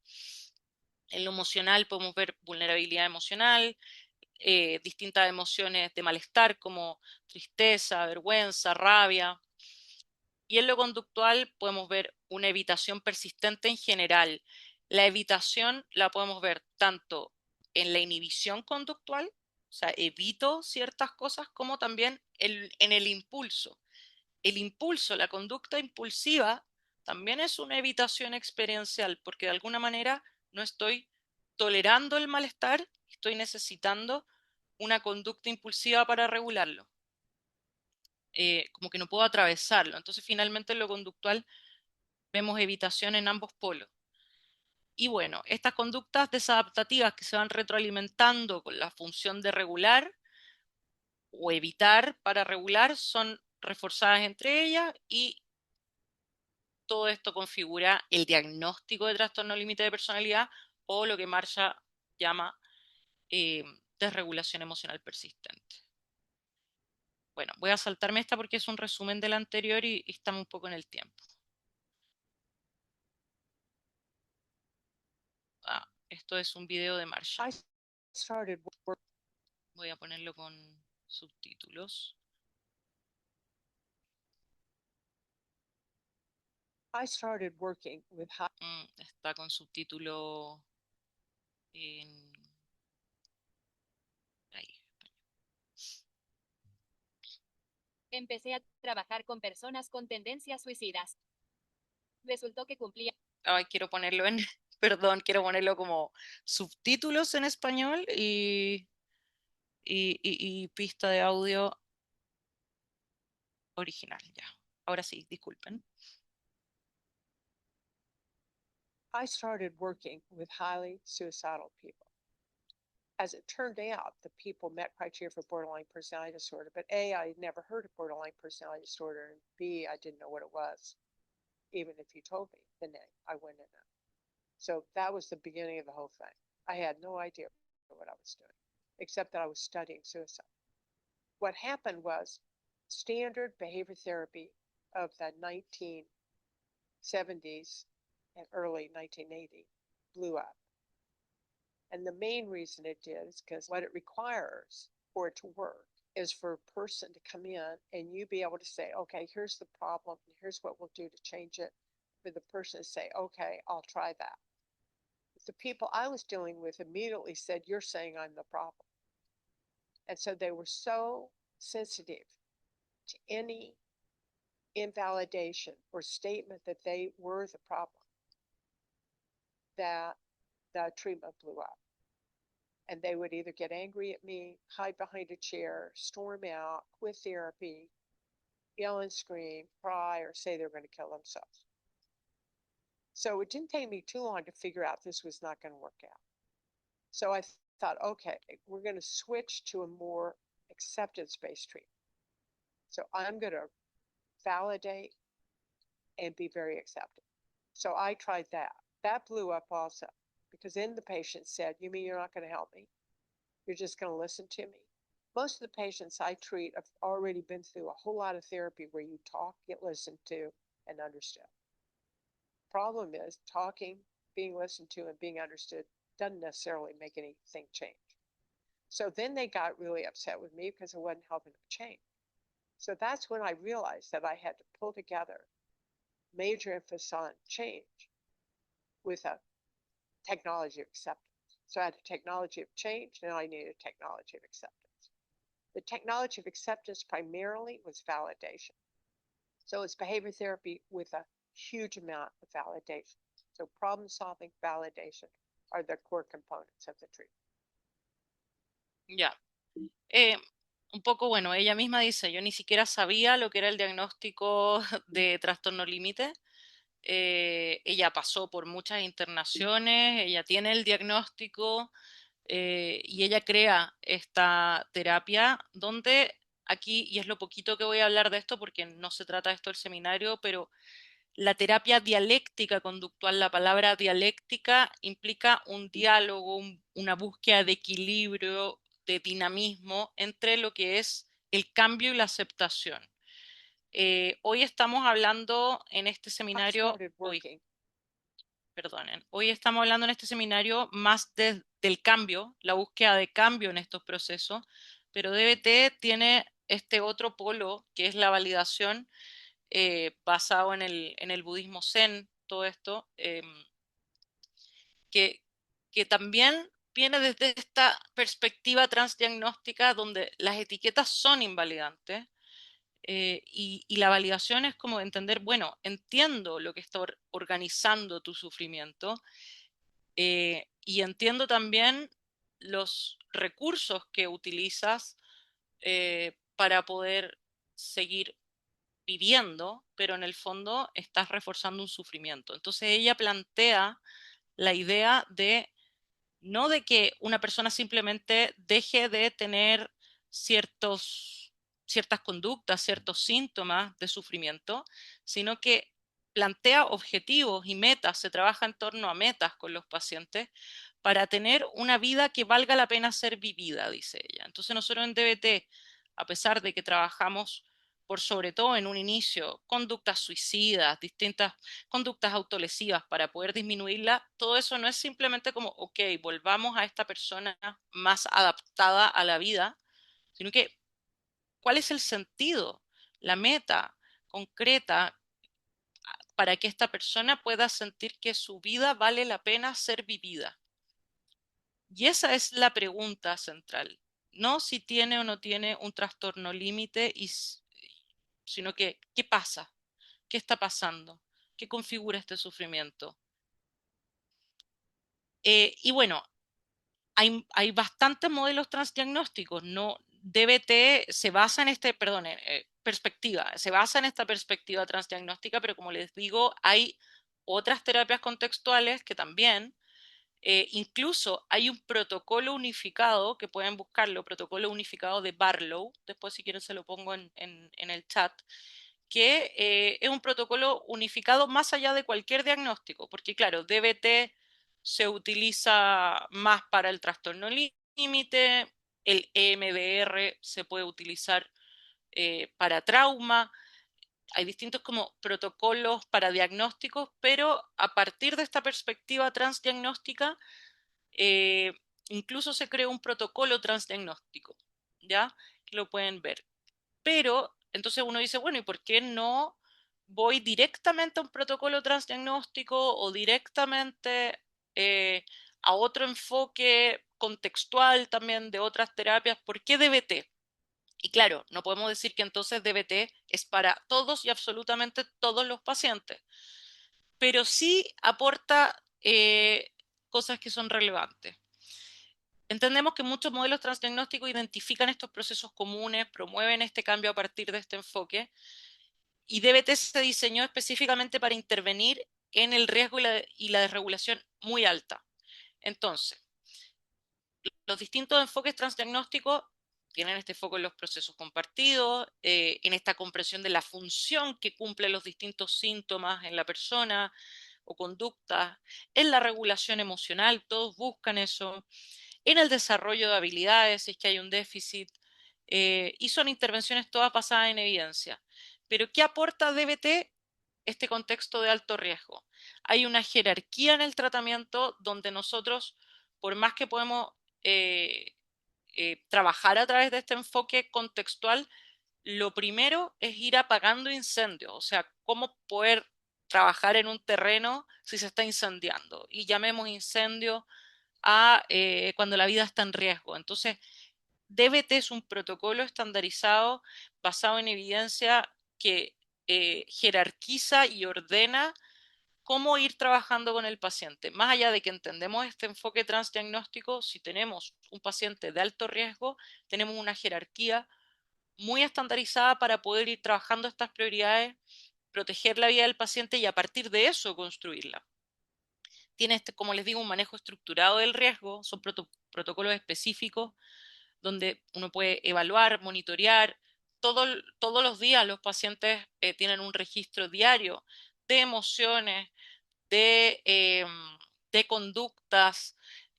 En lo emocional podemos ver vulnerabilidad emocional, distintas emociones de malestar como tristeza, vergüenza, rabia. Y en lo conductual podemos ver una evitación persistente en general. La evitación la podemos ver tanto en la inhibición conductual, o sea, evito ciertas cosas, como también en el impulso. El impulso, la conducta impulsiva, también es una evitación experiencial, porque de alguna manera no estoy tolerando el malestar, estoy necesitando una conducta impulsiva para regularlo. Como que no puedo atravesarlo. Entonces, finalmente, en lo conductual vemos evitación en ambos polos. Y bueno, estas conductas desadaptativas que se van retroalimentando con la función de regular o evitar para regular son reforzadas entre ellas y todo esto configura el diagnóstico de trastorno límite de personalidad o lo que Marsha llama eh, desregulación emocional persistente. Bueno, voy a saltarme esta porque es un resumen del anterior y estamos un poco en el tiempo. Esto es un video de Marsha. Voy a ponerlo con subtítulos. Está con subtítulo en... Ahí. Empecé a trabajar con personas con tendencias suicidas. Resultó que cumplía. Ay, quiero ponerlo en... Perdón, quiero ponerlo como subtítulos en español y pista de audio original, ya. Ahora sí, disculpen. I started working with highly suicidal people. As it turned out, the people met criteria for borderline personality disorder, but A, I had never heard of borderline personality disorder, and B, I didn't know what it was. Even if you told me the name, I wouldn't have known. So that was the beginning of the whole thing. I had no idea what I was doing, except that I was studying suicide. What happened was standard behavior therapy of the 1970s and early 1980 blew up. And the main reason it did is because what it requires for it to work is for a person to come in and you be able to say, okay, here's the problem, and here's what we'll do to change it. For the person to say, okay, I'll try that. The people I was dealing with immediately said, you're saying I'm the problem. And so they were so sensitive to any invalidation or statement that they were the problem that the treatment blew up. And they would either get angry at me, hide behind a chair, storm out, quit therapy, yell and scream, cry, or say they're going to kill themselves. So it didn't take me too long to figure out this was not going to work out. So I thought, okay, we're going to switch to a more acceptance-based treatment. So I'm going to validate and be very accepting. So I tried that. That blew up also, because then the patient said, you mean you're not going to help me? You're just going to listen to me? Most of the patients I treat have already been through a whole lot of therapy where you talk, get listened to, and understood. Problem is, talking, being listened to, and being understood doesn't necessarily make anything change. So then they got really upset with me because I wasn't helping them change. So that's when I realized that I had to pull together major emphasis on change with a technology of acceptance. So I had a technology of change, and I needed a technology of acceptance. The technology of acceptance primarily was validation. So it's behavior therapy with a huge amount of validation. So problem solving, validation are the core components of the treatment. Ya. Un poco, bueno, ella misma dice, yo ni siquiera sabía lo que era el diagnóstico de trastorno límite. Ella pasó por muchas internaciones, ella tiene el diagnóstico y ella crea esta terapia donde aquí, y es lo poquito que voy a hablar de esto porque no se trata de esto el seminario, pero la terapia dialéctica conductual, la palabra dialéctica implica un diálogo, una búsqueda de equilibrio, de dinamismo entre lo que es el cambio y la aceptación. Hoy estamos hablando en este seminario, hoy estamos hablando en este seminario más del cambio, la búsqueda de cambio en estos procesos, pero DBT tiene este otro polo que es la validación basado en el budismo zen, todo esto, que, que también viene desde esta perspectiva transdiagnóstica donde las etiquetas son invalidantes y la validación es como entender, bueno, entiendo lo que está organizando tu sufrimiento y entiendo también los recursos que utilizas para poder seguir viviendo, pero en el fondo estás reforzando un sufrimiento. Entonces ella plantea la idea de no de que una persona simplemente deje de tener ciertas conductas, ciertos síntomas de sufrimiento, sino que plantea objetivos y metas, se trabaja en torno a metas con los pacientes para tener una vida que valga la pena ser vivida, dice ella. Entonces nosotros en DBT, a pesar de que trabajamos por sobre todo en un inicio, conductas suicidas, distintas conductas autolesivas para poder disminuirla, todo eso no es simplemente como, ok, volvamos a esta persona más adaptada a la vida, sino que, ¿cuál es el sentido, la meta concreta para que esta persona pueda sentir que su vida vale la pena ser vivida? Y esa es la pregunta central, no si tiene o no tiene un trastorno límite, sino que, ¿qué pasa? ¿Qué está pasando? ¿Qué configura este sufrimiento? Y bueno, hay bastantes modelos transdiagnósticos, no DBT se basa en perspectiva, se basa en esta perspectiva transdiagnóstica, pero como les digo, hay otras terapias contextuales que también, incluso hay un protocolo unificado, que pueden buscarlo, protocolo unificado de Barlow, después si quieren se lo pongo en el chat, que es un protocolo unificado más allá de cualquier diagnóstico, porque claro, DBT se utiliza más para el trastorno límite, el EMDR se puede utilizar para trauma. Hay distintos como protocolos para diagnósticos, pero a partir de esta perspectiva transdiagnóstica, incluso se creó un protocolo transdiagnóstico, ¿ya? Que lo pueden ver. Pero entonces uno dice, bueno, ¿y por qué no voy directamente a un protocolo transdiagnóstico o directamente a otro enfoque contextual también de otras terapias? ¿Por qué DBT? Y claro, no podemos decir que entonces DBT es para todos y absolutamente todos los pacientes, pero sí aporta cosas que son relevantes. Entendemos que muchos modelos transdiagnósticos identifican estos procesos comunes, promueven este cambio a partir de este enfoque, y DBT se diseñó específicamente para intervenir en el riesgo y la desregulación muy alta. Entonces, los distintos enfoques transdiagnósticos tienen este foco en los procesos compartidos, en esta comprensión de la función que cumplen los distintos síntomas en la persona o conductas, en la regulación emocional, todos buscan eso, en el desarrollo de habilidades, si es que hay un déficit, y son intervenciones todas basadas en evidencia. Pero ¿qué aporta DBT? Este contexto de alto riesgo. Hay una jerarquía en el tratamiento donde nosotros, por más que podemos eh, trabajar a través de este enfoque contextual, lo primero es ir apagando incendios, o sea, cómo poder trabajar en un terreno si se está incendiando. Y llamemos incendio a cuando la vida está en riesgo. Entonces, DBT es un protocolo estandarizado basado en evidencia que jerarquiza y ordena cómo ir trabajando con el paciente. Más allá de que entendemos este enfoque transdiagnóstico, si tenemos un paciente de alto riesgo, tenemos una jerarquía muy estandarizada para poder ir trabajando estas prioridades, proteger la vida del paciente y a partir de eso construirla. Tiene, como les digo, un manejo estructurado del riesgo, son protocolos específicos donde uno puede evaluar, monitorear. Todos los días los pacientes tienen un registro diario de emociones, de de conductas,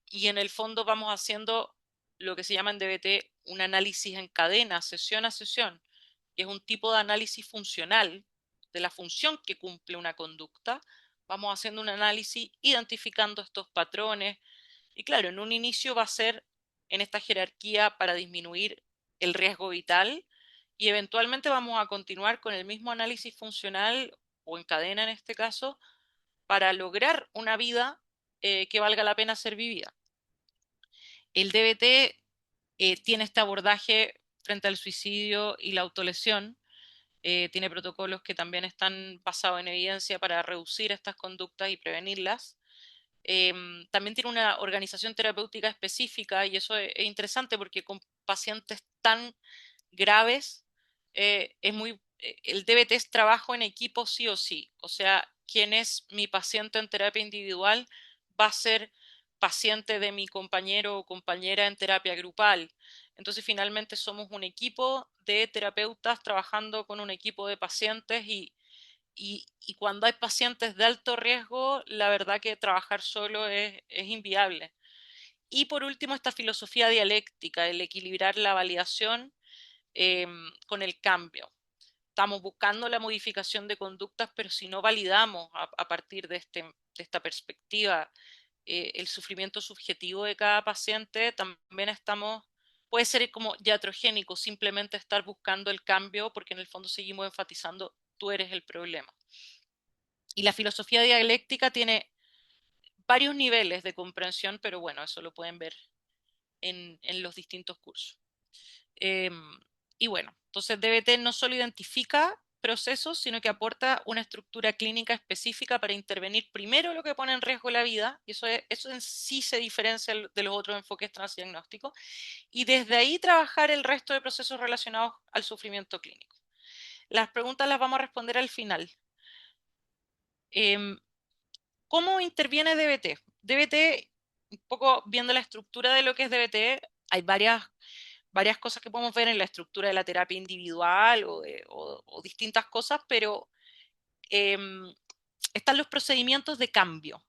y en el fondo vamos haciendo lo que se llama en DBT un análisis en cadena, sesión a sesión, que es un tipo de análisis funcional de la función que cumple una conducta. Vamos haciendo un análisis identificando estos patrones, y claro, en un inicio va a ser en esta jerarquía para disminuir el riesgo vital, y eventualmente vamos a continuar con el mismo análisis funcional o en cadena en este caso para lograr una vida que valga la pena ser vivida. El DBT tiene este abordaje frente al suicidio y la autolesión. Tiene protocolos que también están basados en evidencia para reducir estas conductas y prevenirlas. También tiene una organización terapéutica específica, y eso es interesante porque con pacientes tan graves el DBT es trabajo en equipo sí o sí. O sea, quien es mi paciente en terapia individual va a ser paciente de mi compañero o compañera en terapia grupal. Entonces, finalmente somos un equipo de terapeutas trabajando con un equipo de pacientes, y cuando hay pacientes de alto riesgo, la verdad que trabajar solo es inviable. Y por último, esta filosofía dialéctica, el equilibrar la validación con el cambio. Estamos buscando la modificación de conductas, pero si no validamos a partir de esta perspectiva el sufrimiento subjetivo de cada paciente, también puede ser como iatrogénico, simplemente estar buscando el cambio, porque en el fondo seguimos enfatizando tú eres el problema. Y la filosofía dialéctica tiene varios niveles de comprensión, pero bueno, eso lo pueden ver en los distintos cursos. Y bueno, entonces DBT no solo identifica procesos, sino que aporta una estructura clínica específica para intervenir primero lo que pone en riesgo la vida, y eso en sí se diferencia de los otros enfoques transdiagnósticos, y desde ahí trabajar el resto de procesos relacionados al sufrimiento clínico. Las preguntas las vamos a responder al final. ¿Cómo interviene DBT? DBT, un poco viendo la estructura de lo que es DBT, hay varias cosas que podemos ver en la estructura de la terapia individual o distintas cosas, pero están los procedimientos de cambio.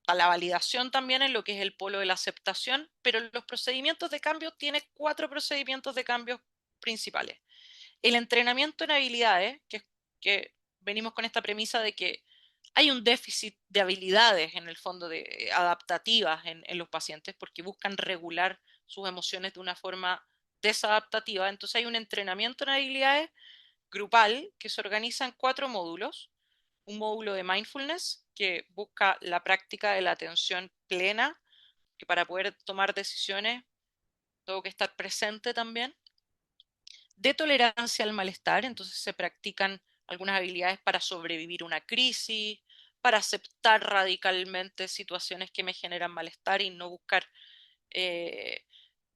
Está la validación también en lo que es el polo de la aceptación, pero los procedimientos de cambio tienen 4 procedimientos de cambio principales. el entrenamiento en habilidades, que venimos con esta premisa de que hay un déficit de habilidades en el fondo adaptativas en los pacientes porque buscan regular sus emociones de una forma desadaptativa. Entonces hay un entrenamiento en habilidades grupal que se organiza en 4 módulos. Un módulo de mindfulness que busca la práctica de la atención plena, que para poder tomar decisiones tengo que estar presente también. De tolerancia al malestar, entonces se practican algunas habilidades para sobrevivir una crisis, para aceptar radicalmente situaciones que me generan malestar y no buscar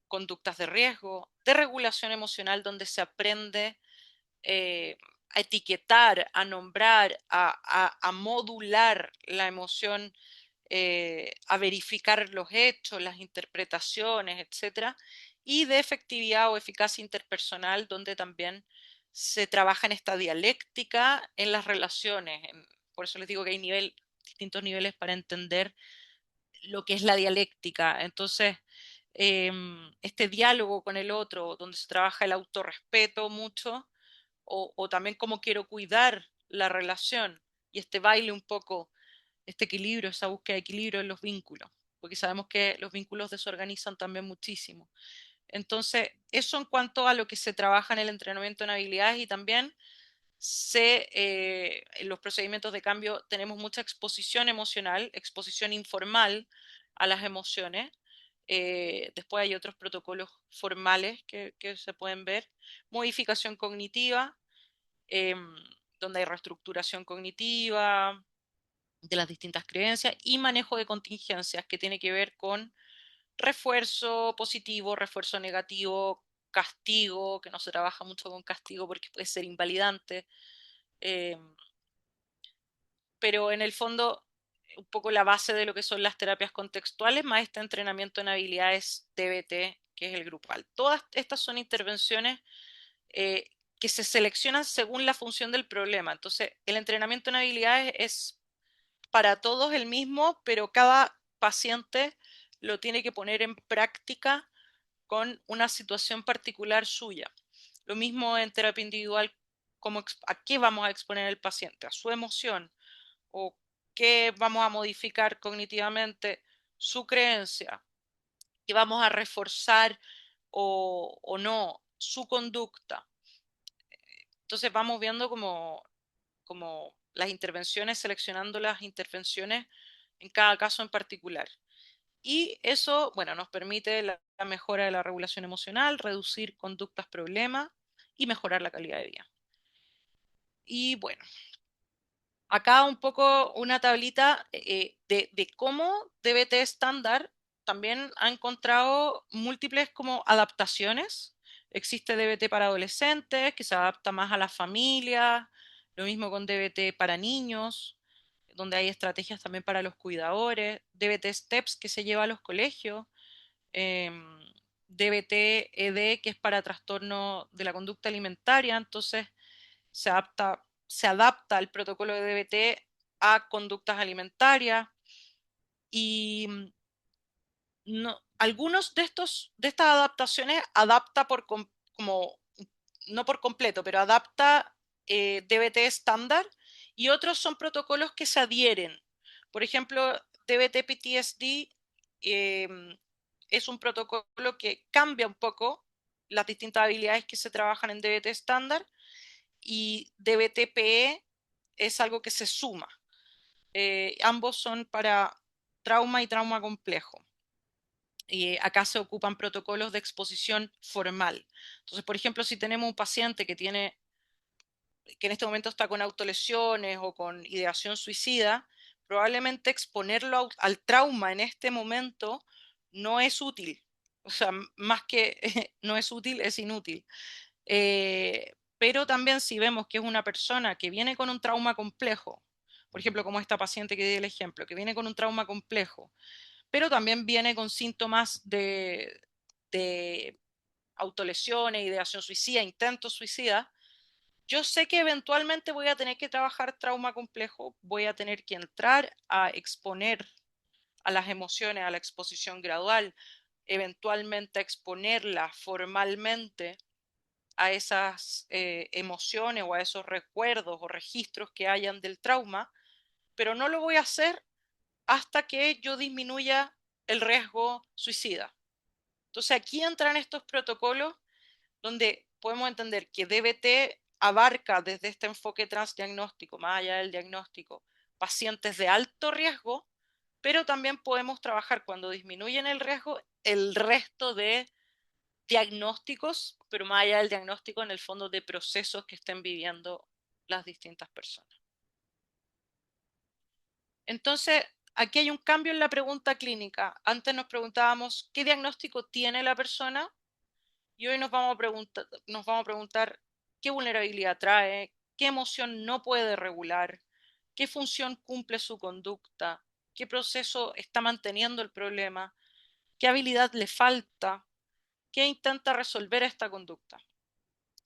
conductas de riesgo. De regulación emocional, donde se aprende a etiquetar, a nombrar, a modular la emoción, a verificar los hechos, las interpretaciones, etcétera, y de efectividad o eficacia interpersonal, donde también se trabaja en esta dialéctica en las relaciones. Por eso les digo que hay distintos niveles para entender lo que es la dialéctica. Entonces, este diálogo con el otro, donde se trabaja el autorrespeto mucho, o también cómo quiero cuidar la relación y este baile un poco, este equilibrio, esa búsqueda de equilibrio en los vínculos, porque sabemos que los vínculos desorganizan también muchísimo. Entonces, eso en cuanto a lo que se trabaja en el entrenamiento en habilidades y también en los procedimientos de cambio tenemos mucha exposición emocional, exposición informal a las emociones. Después hay otros protocolos formales que se pueden ver. Modificación cognitiva, em, donde hay reestructuración cognitiva de las distintas creencias y manejo de contingencias que tiene que ver con refuerzo positivo, refuerzo negativo, castigo, que no se trabaja mucho con castigo porque puede ser invalidante, pero en el fondo un poco la base de lo que son las terapias contextuales más este entrenamiento en habilidades DBT, que es el grupal. Todas estas son intervenciones eh, que se seleccionan según la función del problema. Entonces, el entrenamiento en habilidades es para todos el mismo, pero cada paciente lo tiene que poner en práctica con una situación particular suya. Lo mismo en terapia individual, a qué vamos a exponer al paciente, a su emoción, o qué vamos a modificar cognitivamente, su creencia, qué vamos a reforzar o no, su conducta. Entonces vamos viendo como las intervenciones, seleccionando las intervenciones en cada caso en particular. Y eso, bueno, nos permite la mejora de la regulación emocional, reducir conductas problemas y mejorar la calidad de vida. Y bueno, acá un poco una tablita de cómo DBT estándar también ha encontrado múltiples como adaptaciones. Existe DBT para adolescentes, que se adapta más a las familias, lo mismo con DBT para niños, donde hay estrategias también para los cuidadores, DBT Steps que se lleva a los colegios, DBT-ED que es para trastorno de la conducta alimentaria, entonces se adapta el protocolo de DBT a conductas alimentarias y no, algunos de estas adaptaciones adapta como, no por completo, pero adapta DBT estándar y otros son protocolos que se adhieren. Por ejemplo, DBT PTSD es un protocolo que cambia un poco las distintas habilidades que se trabajan en DBT estándar y DBT-PE es algo que se suma. Ambos son para trauma y trauma complejo. Acá se ocupan protocolos de exposición formal. Entonces, por ejemplo, si tenemos un paciente que en este momento está con autolesiones o con ideación suicida, probablemente exponerlo al trauma en este momento no es útil. O sea, más que no es útil, es inútil. Pero también si vemos que es una persona que viene con un trauma complejo, por ejemplo, como esta paciente que di el ejemplo, que viene con un trauma complejo, pero también viene con síntomas de autolesiones, ideación suicida, intentos suicida, yo sé que eventualmente voy a tener que trabajar trauma complejo, voy a tener que entrar a exponer a las emociones, a la exposición gradual, eventualmente a exponerla formalmente a esas emociones o a esos recuerdos o registros que hayan del trauma, pero no lo voy a hacer hasta que yo disminuya el riesgo suicida. Entonces aquí entran estos protocolos donde podemos entender que DBT abarca desde este enfoque transdiagnóstico, más allá del diagnóstico, pacientes de alto riesgo, pero también podemos trabajar cuando disminuyen el riesgo el resto de diagnósticos, pero más allá del diagnóstico, en el fondo de procesos que estén viviendo las distintas personas. Entonces, aquí hay un cambio en la pregunta clínica. Antes nos preguntábamos qué diagnóstico tiene la persona y hoy nos vamos a preguntar qué vulnerabilidad trae, qué emoción no puede regular, qué función cumple su conducta, qué proceso está manteniendo el problema, qué habilidad le falta, qué intenta resolver esta conducta.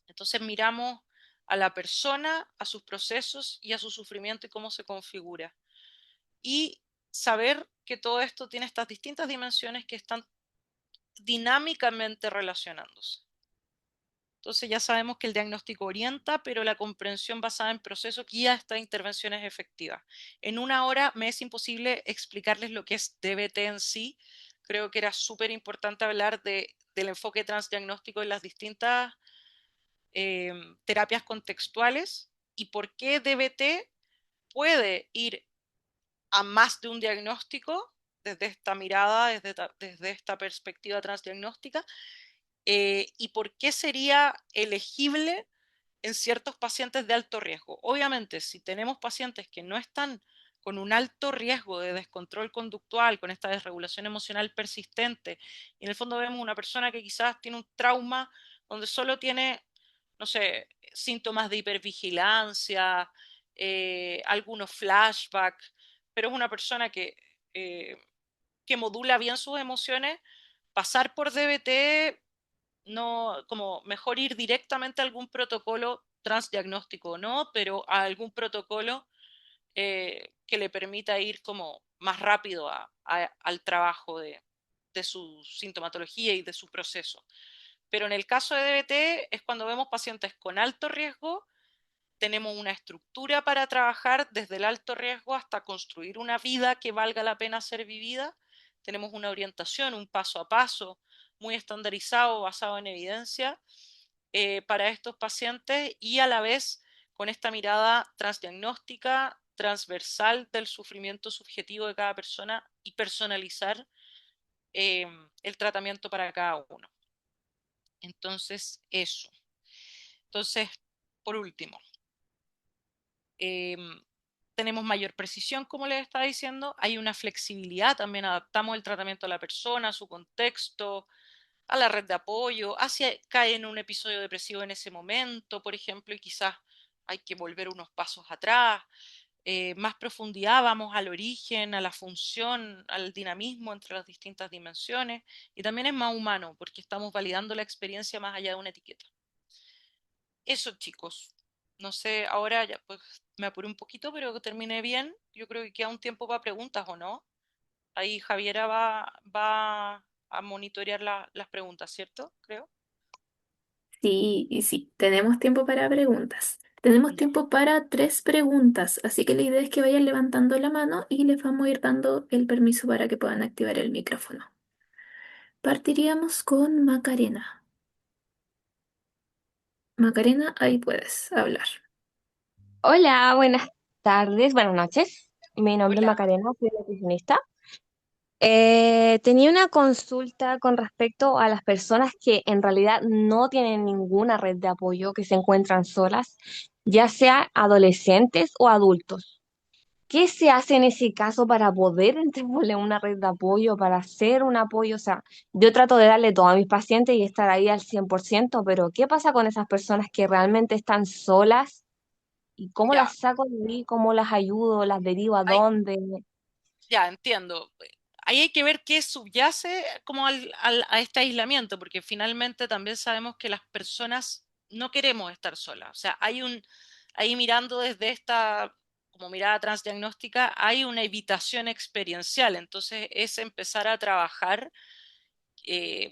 Entonces miramos a la persona, a sus procesos y a su sufrimiento y cómo se configura. Y saber que todo esto tiene estas distintas dimensiones que están dinámicamente relacionándose. Entonces ya sabemos que el diagnóstico orienta, pero la comprensión basada en procesos guía estas intervenciones efectivas. En una hora me es imposible explicarles lo que es DBT en sí. Creo que era súper importante hablar del enfoque transdiagnóstico en las distintas terapias contextuales y por qué DBT puede ir a más de un diagnóstico desde esta mirada, desde esta perspectiva transdiagnóstica, y por qué sería elegible en ciertos pacientes de alto riesgo. Obviamente, si tenemos pacientes que no están con un alto riesgo de descontrol conductual, con esta desregulación emocional persistente, y en el fondo vemos una persona que quizás tiene un trauma donde solo tiene, no sé, síntomas de hipervigilancia, algunos flashbacks, pero es una persona eh, que modula bien sus emociones, pasar por DBT no, como mejor ir directamente a algún protocolo transdiagnóstico, ¿no? Pero a algún protocolo que le permita ir como más rápido al trabajo de su sintomatología y de su proceso. Pero en el caso de DBT es cuando vemos pacientes con alto riesgo, tenemos una estructura para trabajar desde el alto riesgo hasta construir una vida que valga la pena ser vivida. Tenemos una orientación, un paso a paso muy estandarizado, basado en evidencia para estos pacientes y a la vez con esta mirada transdiagnóstica, transversal del sufrimiento subjetivo de cada persona y personalizar el tratamiento para cada uno. Entonces, eso. Entonces, por último, tenemos mayor precisión, como les estaba diciendo, hay una flexibilidad, también adaptamos el tratamiento a la persona, a su contexto, a la red de apoyo, hacia cae en un episodio depresivo en ese momento, por ejemplo, y quizás hay que volver unos pasos atrás, más profundidad, vamos al origen, a la función, al dinamismo entre las distintas dimensiones, y también es más humano, porque estamos validando la experiencia más allá de una etiqueta. Eso, chicos. No sé, ahora ya pues me apuré un poquito, pero que terminé bien. Yo creo que queda un tiempo para preguntas, ¿o no? Ahí Javiera va a monitorear las preguntas, ¿cierto? Creo. Sí, y sí, tenemos tiempo para preguntas. Tenemos Ya. tiempo para 3 preguntas, así que la idea es que vayan levantando la mano y les vamos a ir dando el permiso para que puedan activar el micrófono. Partiríamos con Macarena. Macarena, ahí puedes hablar. Hola, buenas tardes, buenas noches. Mi nombre es Hola. Macarena, soy nutricionista. Tenía una consulta con respecto a las personas que en realidad no tienen ninguna red de apoyo, que se encuentran solas, ya sea adolescentes o adultos. ¿Qué se hace en ese caso para poder entregarle una red de apoyo, para hacer un apoyo? O sea, yo trato de darle todo a mis pacientes y estar ahí al 100%, pero ¿qué pasa con esas personas que realmente están solas? ¿Y cómo Ya, las saco de ahí? ¿Cómo las ayudo? ¿Las derivo a ahí- dónde? ya entiendo. Ahí hay que ver qué subyace como a este aislamiento, porque finalmente también sabemos que las personas no queremos estar solas. O sea, ahí mirando desde esta como mirada transdiagnóstica, hay una evitación experiencial. Entonces es empezar a trabajar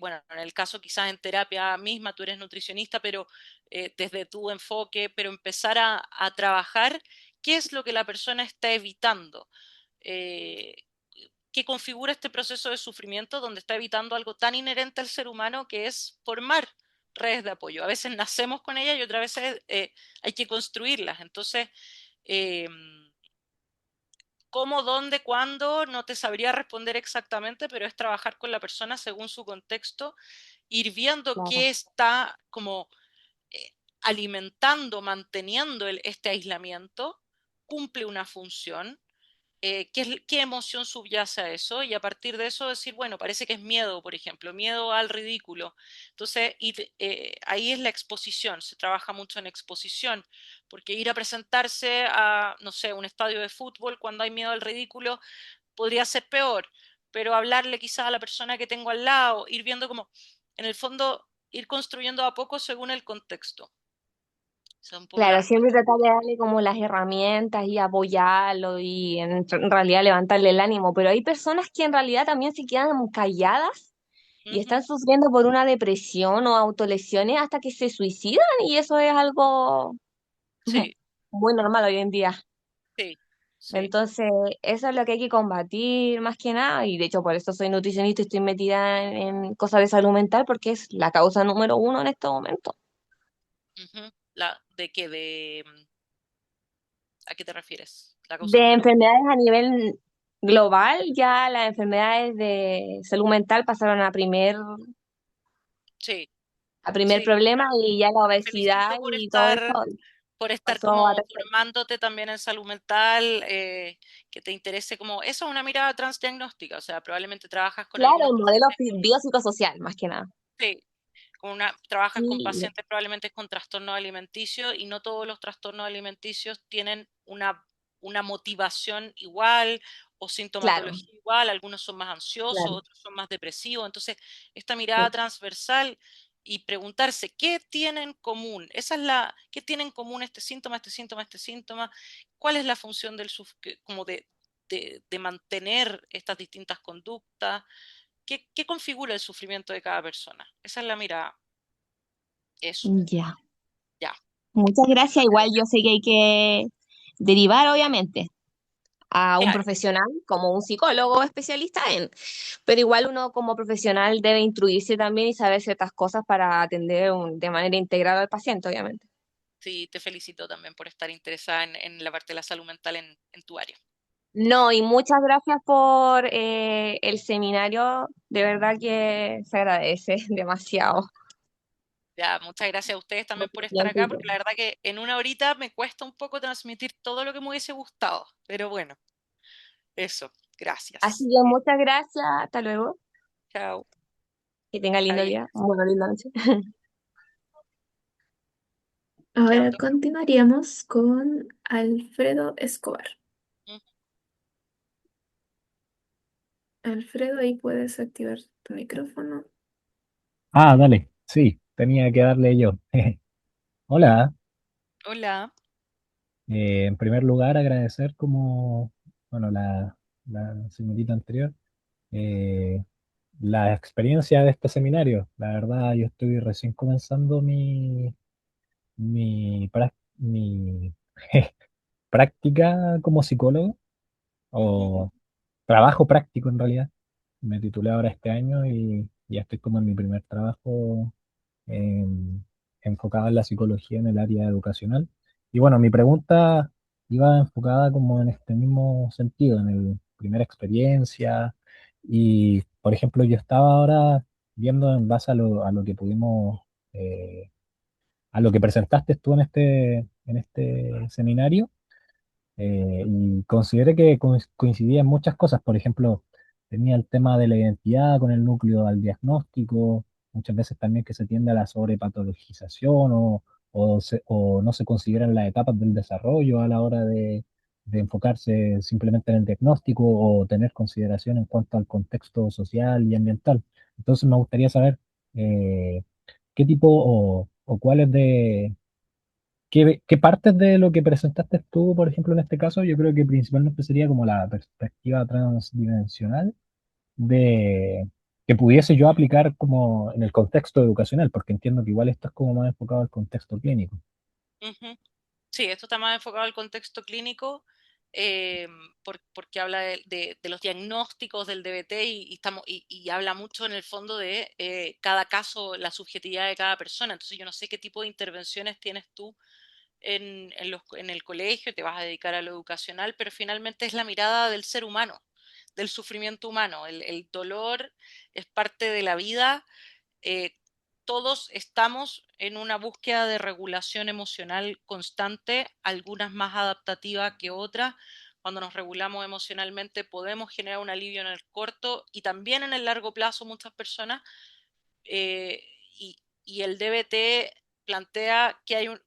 bueno, en el caso quizás en terapia misma, tú eres nutricionista, pero desde tu enfoque, pero empezar a trabajar qué es lo que la persona está evitando, eh, que configura este proceso de sufrimiento donde está evitando algo tan inherente al ser humano que es formar redes de apoyo. A veces nacemos con ellas y otras veces hay que construirlas. Entonces, eh, cómo, dónde, cuándo, no te sabría responder exactamente, pero es trabajar con la persona según su contexto, ir viendo Claro. qué está como eh, alimentando, manteniendo este aislamiento, cumple una función, qué emoción subyace a eso y a partir de eso decir, bueno, parece que es miedo, por ejemplo, miedo al ridículo. Entonces, ahí es la exposición, se trabaja mucho en exposición, porque ir a presentarse a, no sé, un estadio de fútbol cuando hay miedo al ridículo podría ser peor, pero hablarle quizás a la persona que tengo al lado, ir viendo como, en el fondo, ir construyendo a poco según el contexto. Esa es un poco la Claro, siempre respuesta. tratar de darle como las herramientas y apoyarlo y en realidad levantarle el ánimo, pero hay personas que en realidad también se quedan calladas y Ujú. están sufriendo por una depresión o autolesiones hasta que se suicidan y eso es algo Sí, muy normal hoy en día. sí, sí. Entonces, eso es lo que hay que combatir más que nada y de hecho por eso soy nutricionista y estoy metida en cosas de salud mental porque es la causa número uno en este momento. Ujú. ¿De qué? ¿A qué te refieres? La causa De número uno. enfermedades a nivel global, ya las enfermedades de salud mental pasaron Sí, a primer sí. problema y ya la Te obesidad felicito y todo eso por estar pasó a como tercero. formándote también en salud mental, que te interese como, eso es una mirada transdiagnóstica, o sea, probablemente trabajas con Claro, algunos el modelo pacientes con, biopsicosocial, más que nada. sí, trabajas con Sí, pacientes probablemente con trastornos alimenticios y no todos los trastornos alimenticios tienen una motivación igual o claro, sintomatología igual, algunos son más ansiosos, claro. otros son más depresivos, entonces esta Sí. mirada transversal y preguntarse qué tienen en común, qué tiene en común este síntoma, este síntoma, este síntoma, cuál es la función como de mantener estas distintas conductas, qué configura el sufrimiento de cada persona. Esa es la mirada. Eso, Ya. ya. Muchas gracias. Muchas Igual gracias. yo sé que hay que derivar, obviamente, a un Claro, profesional como un psicólogo especialista en, pero igual uno como profesional debe instruirse también y saber ciertas cosas para atender de manera integral al paciente, obviamente. sí, te felicito también por estar interesada en la parte de la salud mental en tu área. No, y muchas gracias por el seminario, de verdad que se agradece demasiado. Ya, muchas gracias a ustedes Por también por tu estar tiempo y acá, todo. porque la verdad que en una horita me cuesta un poco transmitir todo lo que me hubiese gustado, pero bueno, eso, Así gracias. que muchas gracias, hasta luego, Chao, que tenga lindo día, adiós. bueno, linda noche. Chao, Ahora continuaríamos con Alfredo Escobar. Alfredo, ahí puedes activar tu micrófono. Ah, dale, sí, tenía que darle yo. Hola, hola. en primer lugar agradecer como, bueno, la señorita anterior, eh, la experiencia de este seminario. La verdad, yo estoy recién comenzando mi práctica como psicólogo, Ujú. o trabajo práctico en realidad. Me titulé ahora este año y ya estoy como en mi primer trabajo en- enfocada en la psicología en el área educacional. Y bueno, mi pregunta iba enfocada como en este mismo sentido, en el primera experiencia. Y, por ejemplo, yo estaba ahora viendo en base a lo que pudimos, a lo que presentaste tú en este seminario, y consideré que coincidía en muchas cosas. Por ejemplo, tenía el tema de la identidad con el núcleo al diagnóstico, muchas veces también que se tiende a la sobrepatologización o no se consideran las etapas del desarrollo a la hora de enfocarse simplemente en el diagnóstico o tener consideración en cuanto al contexto social y ambiental. Entonces me gustaría saber qué tipo o cuáles de qué partes de lo que presentaste tú, por ejemplo, en este caso, yo creo que principalmente sería como la perspectiva transdimensional de, que pudiese yo aplicar como en el contexto educacional, porque entiendo que igual esto es como más enfocado al contexto clínico. Ujú. Sí, esto está más enfocado al contexto clínico, eh, porque habla de los diagnósticos del DBT y habla mucho en el fondo de cada caso, la subjetividad de cada persona. Entonces yo no sé qué tipo de intervenciones tienes tú en el colegio, te vas a dedicar a lo educacional, pero finalmente es la mirada del ser humano, del sufrimiento humano. El dolor es parte de la vida. eh, Todos estamos en una búsqueda de regulación emocional constante, algunas más adaptativas que otras. Cuando nos regulamos emocionalmente podemos generar un alivio en el corto y también en el largo plazo muchas personas. eh, y, y el DBT plantea que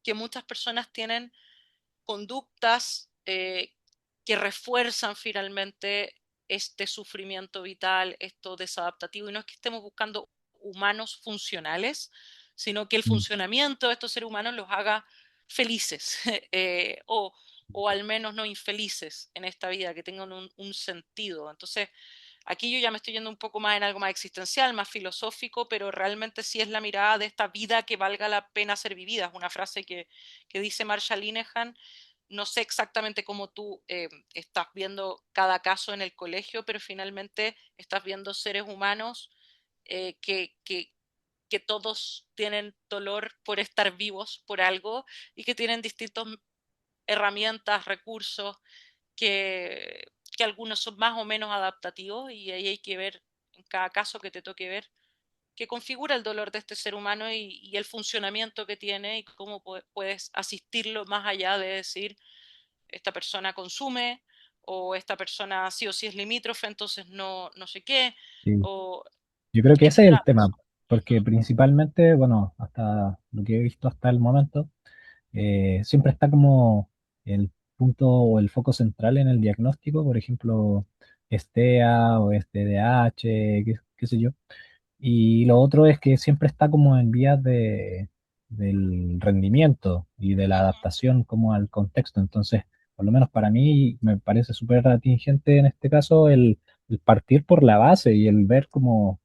que muchas personas tienen conductas que refuerzan finalmente este sufrimiento vital, esto desadaptativo, y no es que estemos buscando humanos funcionales, sino que el Mm, funcionamiento de estos seres humanos los haga felices o al menos no infelices en esta vida, que tengan un sentido. Entonces, aquí yo ya me estoy yendo un poco más en algo más existencial, más filosófico, pero realmente sí es la mirada de esta vida que valga la pena ser vivida. Es una frase que dice Marshall Linehan. No sé exactamente cómo tú estás viendo cada caso en el colegio, pero finalmente estás viendo seres humanos eh, que, que, que todos tienen dolor por estar vivos, por algo, y que tienen distintas herramientas, recursos, que, que algunos son más o menos adaptativos, y ahí hay que ver en cada caso que te toque ver qué configura el dolor de este ser humano y el funcionamiento que tiene y cómo puedes asistirlo más allá de decir esta persona consume o esta persona sí o sí es limítrofe, entonces no sé qué, sí. o Yo creo que ese es el tema, entramos. porque Ujú, principalmente, bueno, hasta lo que he visto hasta el momento, siempre está como el punto o el foco central en el diagnóstico, por ejemplo, STEA o STDH, qué sé yo. Y lo otro es que siempre está como en vías del rendimiento y de la ujú, adaptación como al contexto. Entonces, por lo menos para mí me parece súper atingente en este caso el partir por la base y el ver como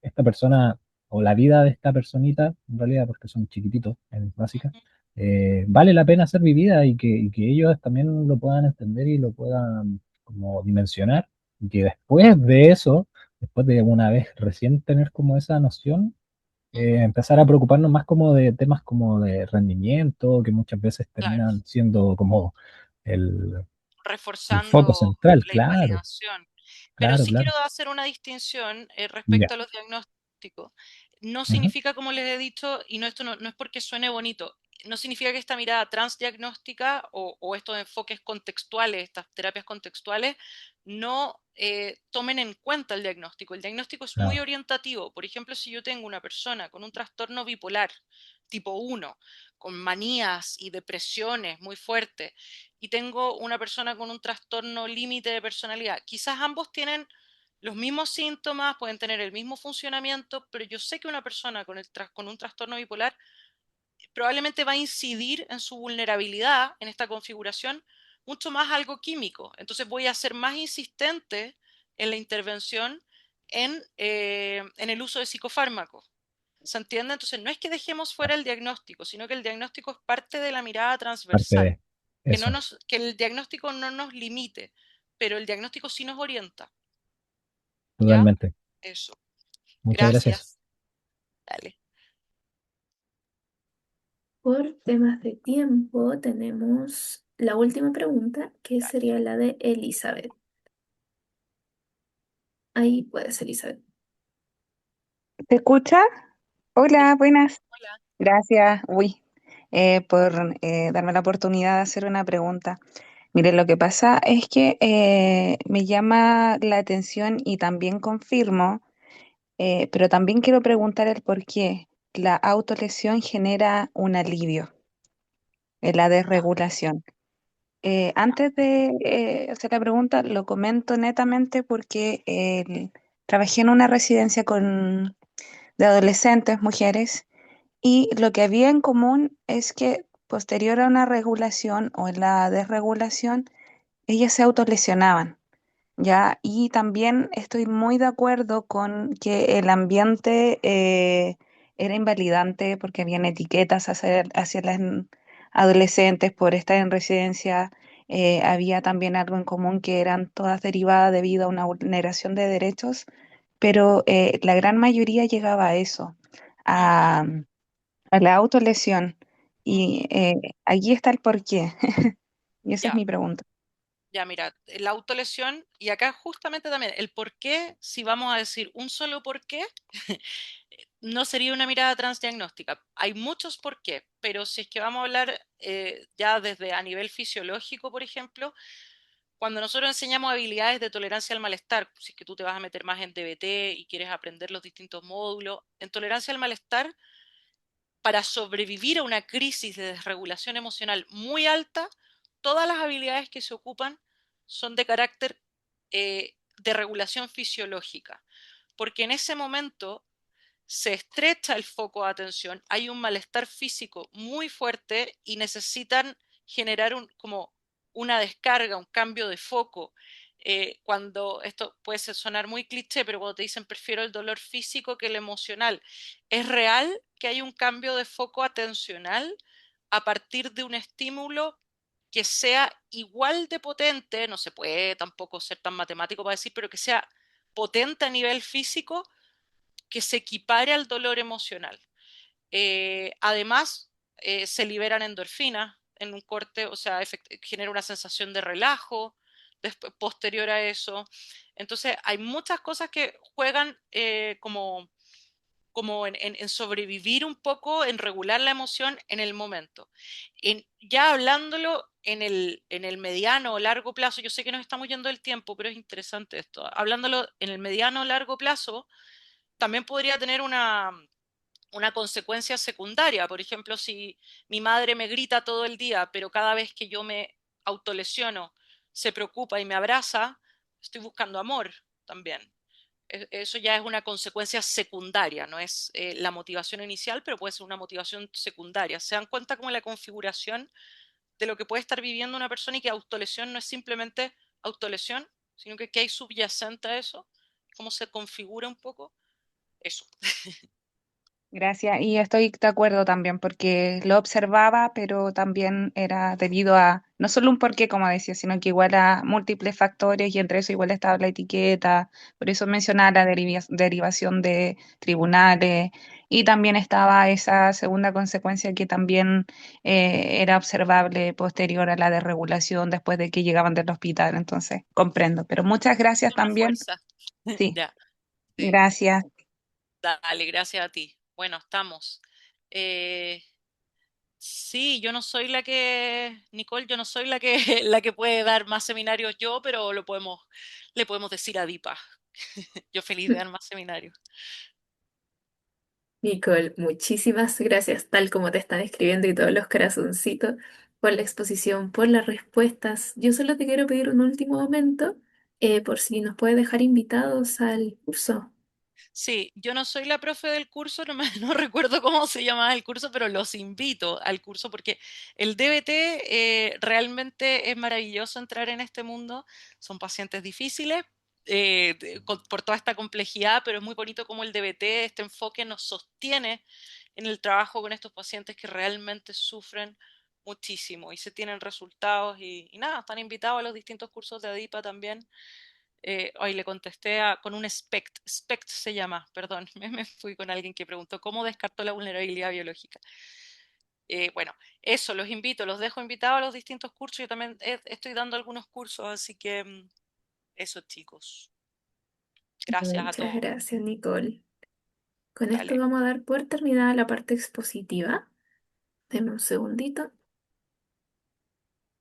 esta persona o la vida de esta personita, en realidad porque son chiquititos en básica, ujú, vale la pena ser vivida y que ellos también lo puedan entender y lo puedan como dimensionar. Y que después de eso, después de una vez recién tener como esa noción, ujú. empezar a preocuparnos más como de temas como de rendimiento, que muchas veces Claro, terminan siendo como el, el foco reforzando central, la claro, invalidación. Pero claro, sí claro. quiero hacer una distinción Ya. respecto a los diagnósticos. No Ujú, significa, como les he dicho, y esto no es porque suene bonito, no significa que esta mirada transdiagnóstica o estos enfoques contextuales, estas terapias contextuales, no tomen en cuenta el diagnóstico. El diagnóstico es muy claro, orientativo. Por ejemplo, si yo tengo una persona con un trastorno bipolar tipo 1, con manías y depresiones muy fuertes, y tengo una persona con un trastorno límite de personalidad. Quizás ambos tienen los mismos síntomas, pueden tener el mismo funcionamiento, pero yo sé que una persona con un trastorno bipolar probablemente va a incidir en su vulnerabilidad en esta configuración mucho más algo químico. Entonces voy a ser más insistente en la intervención en el uso de psicofármacos. ¿Se entiende? Entonces no es que dejemos fuera el diagnóstico, sino que el diagnóstico es parte de la mirada parte transversal, de eso, que el diagnóstico no nos limite, pero el diagnóstico sí nos orienta. ¿Ya? totalmente. Eso. Muchas gracias. Gracias. Dale. Por temas de tiempo, tenemos la última pregunta, que Dale. sería la de Elizabeth. Ahí puedes, Elizabeth. ¿Te escucha? Sí. Hola, buenas. Hola. Gracias, por darme la oportunidad de hacer una pregunta. Mire, lo que pasa es que me llama la atención y también confirmo, pero también quiero preguntar el por qué la autolesión genera un alivio en la Ya. desregulación. Antes de hacer la pregunta, lo comento netamente porque trabajé en una residencia de adolescentes, mujeres. Y lo que había en común es que posterior a una regulación o en la desregulación, ellas se autolesionaban, ¿ya? Y también estoy muy de acuerdo con que el ambiente era invalidante porque habían etiquetas hacia las adolescentes por estar en residencia. Había también algo en común que eran todas derivadas debido a una vulneración de derechos, pero la gran mayoría llegaba a eso, Ujú, a, a la autolesión. ujú. Y allí está el porqué. Y esa es Ya, mi pregunta. ya, mira, la autolesión y acá justamente también el por qué, si vamos a decir un solo por qué, no sería una mirada transdiagnóstica. Hay muchos por qué, pero si es que vamos a hablar ya desde a nivel fisiológico, por ejemplo, cuando nosotros enseñamos habilidades de tolerancia al malestar, si es que tú te vas a meter más en DBT y quieres aprender los distintos módulos, en tolerancia al malestar, para sobrevivir a una crisis de desregulación emocional muy alta, todas las habilidades que se ocupan son de carácter de regulación fisiológica, porque en ese momento se estrecha el foco de atención, hay un malestar físico muy fuerte y necesitan generar como una descarga, un cambio de foco. Cuando esto puede sonar muy cliché, pero cuando te dicen prefiero el dolor físico que el emocional, es real que hay un cambio de foco atencional a partir de un estímulo que sea igual de potente, no se puede tampoco ser tan matemático para decir, pero que sea potente a nivel físico que se equipare al dolor emocional. Además, se liberan endorfinas en un corte, o sea, genera una sensación de relajo después, posterior a eso. Entonces, hay muchas cosas que juegan como en sobrevivir un poco, en regular la emoción en el momento. Ya hablándolo en el mediano o largo plazo, yo sé que nos estamos yendo del tiempo, pero es interesante esto. Hablándolo en el mediano o largo plazo, también podría tener una consecuencia secundaria. Por ejemplo, si mi madre me grita todo el día, pero cada vez que yo me autolesiono se preocupa y me abraza, estoy buscando amor también. Eso ya es una consecuencia secundaria, no es la motivación inicial, pero puede ser una motivación secundaria. ¿Se dan cuenta cómo la configuración de lo que puede estar viviendo una persona y que autolesión no es simplemente autolesión, sino que hay subyacente a eso? ¿Cómo se configura un poco? Eso. Gracias, y estoy de acuerdo también porque lo observaba, pero también era debido a no solo un porqué, como decía, sino que igual a múltiples factores y entre eso igual estaba la etiqueta, por eso mencionaba la derivación de tribunales y también estaba esa segunda consecuencia que también era observable posterior a la desregulación después de que llegaban del hospital, entonces comprendo, pero muchas gracias Toma también, fuerza. sí, Ya, sí. gracias. Dale, gracias a ti. Bueno, estamos. Eh, sí, yo no soy la que, Nicole, yo no soy la que, la que puede dar más seminarios yo, pero le podemos decir a Dipa. Yo feliz de dar más seminarios. Nicole, muchísimas gracias, tal como te están escribiendo y todos los corazoncitos, por la exposición, por las respuestas. Yo solo te quiero pedir un último momento, por si nos puedes dejar invitados al curso. Sí, yo no soy la profe del curso, no recuerdo cómo se llamaba el curso, pero los invito al curso porque el DBT realmente es maravilloso entrar en este mundo. Son pacientes difíciles por toda esta complejidad, pero es muy bonito como el DBT, este enfoque nos sostiene en el trabajo con estos pacientes que realmente sufren muchísimo y se tienen resultados y nada, están invitados a los distintos cursos de ADIPA también. Hoy le contesté con un SPECT se llama, perdón, me fui con alguien que preguntó cómo descartó la vulnerabilidad biológica. Bueno, eso, los invito, los dejo invitados a los distintos cursos. Yo también estoy dando algunos cursos, así que eso, chicos. Gracias a Muchas todos. gracias, Nicole. Con esto Dale. vamos a dar por terminada la parte expositiva. Deme un segundito.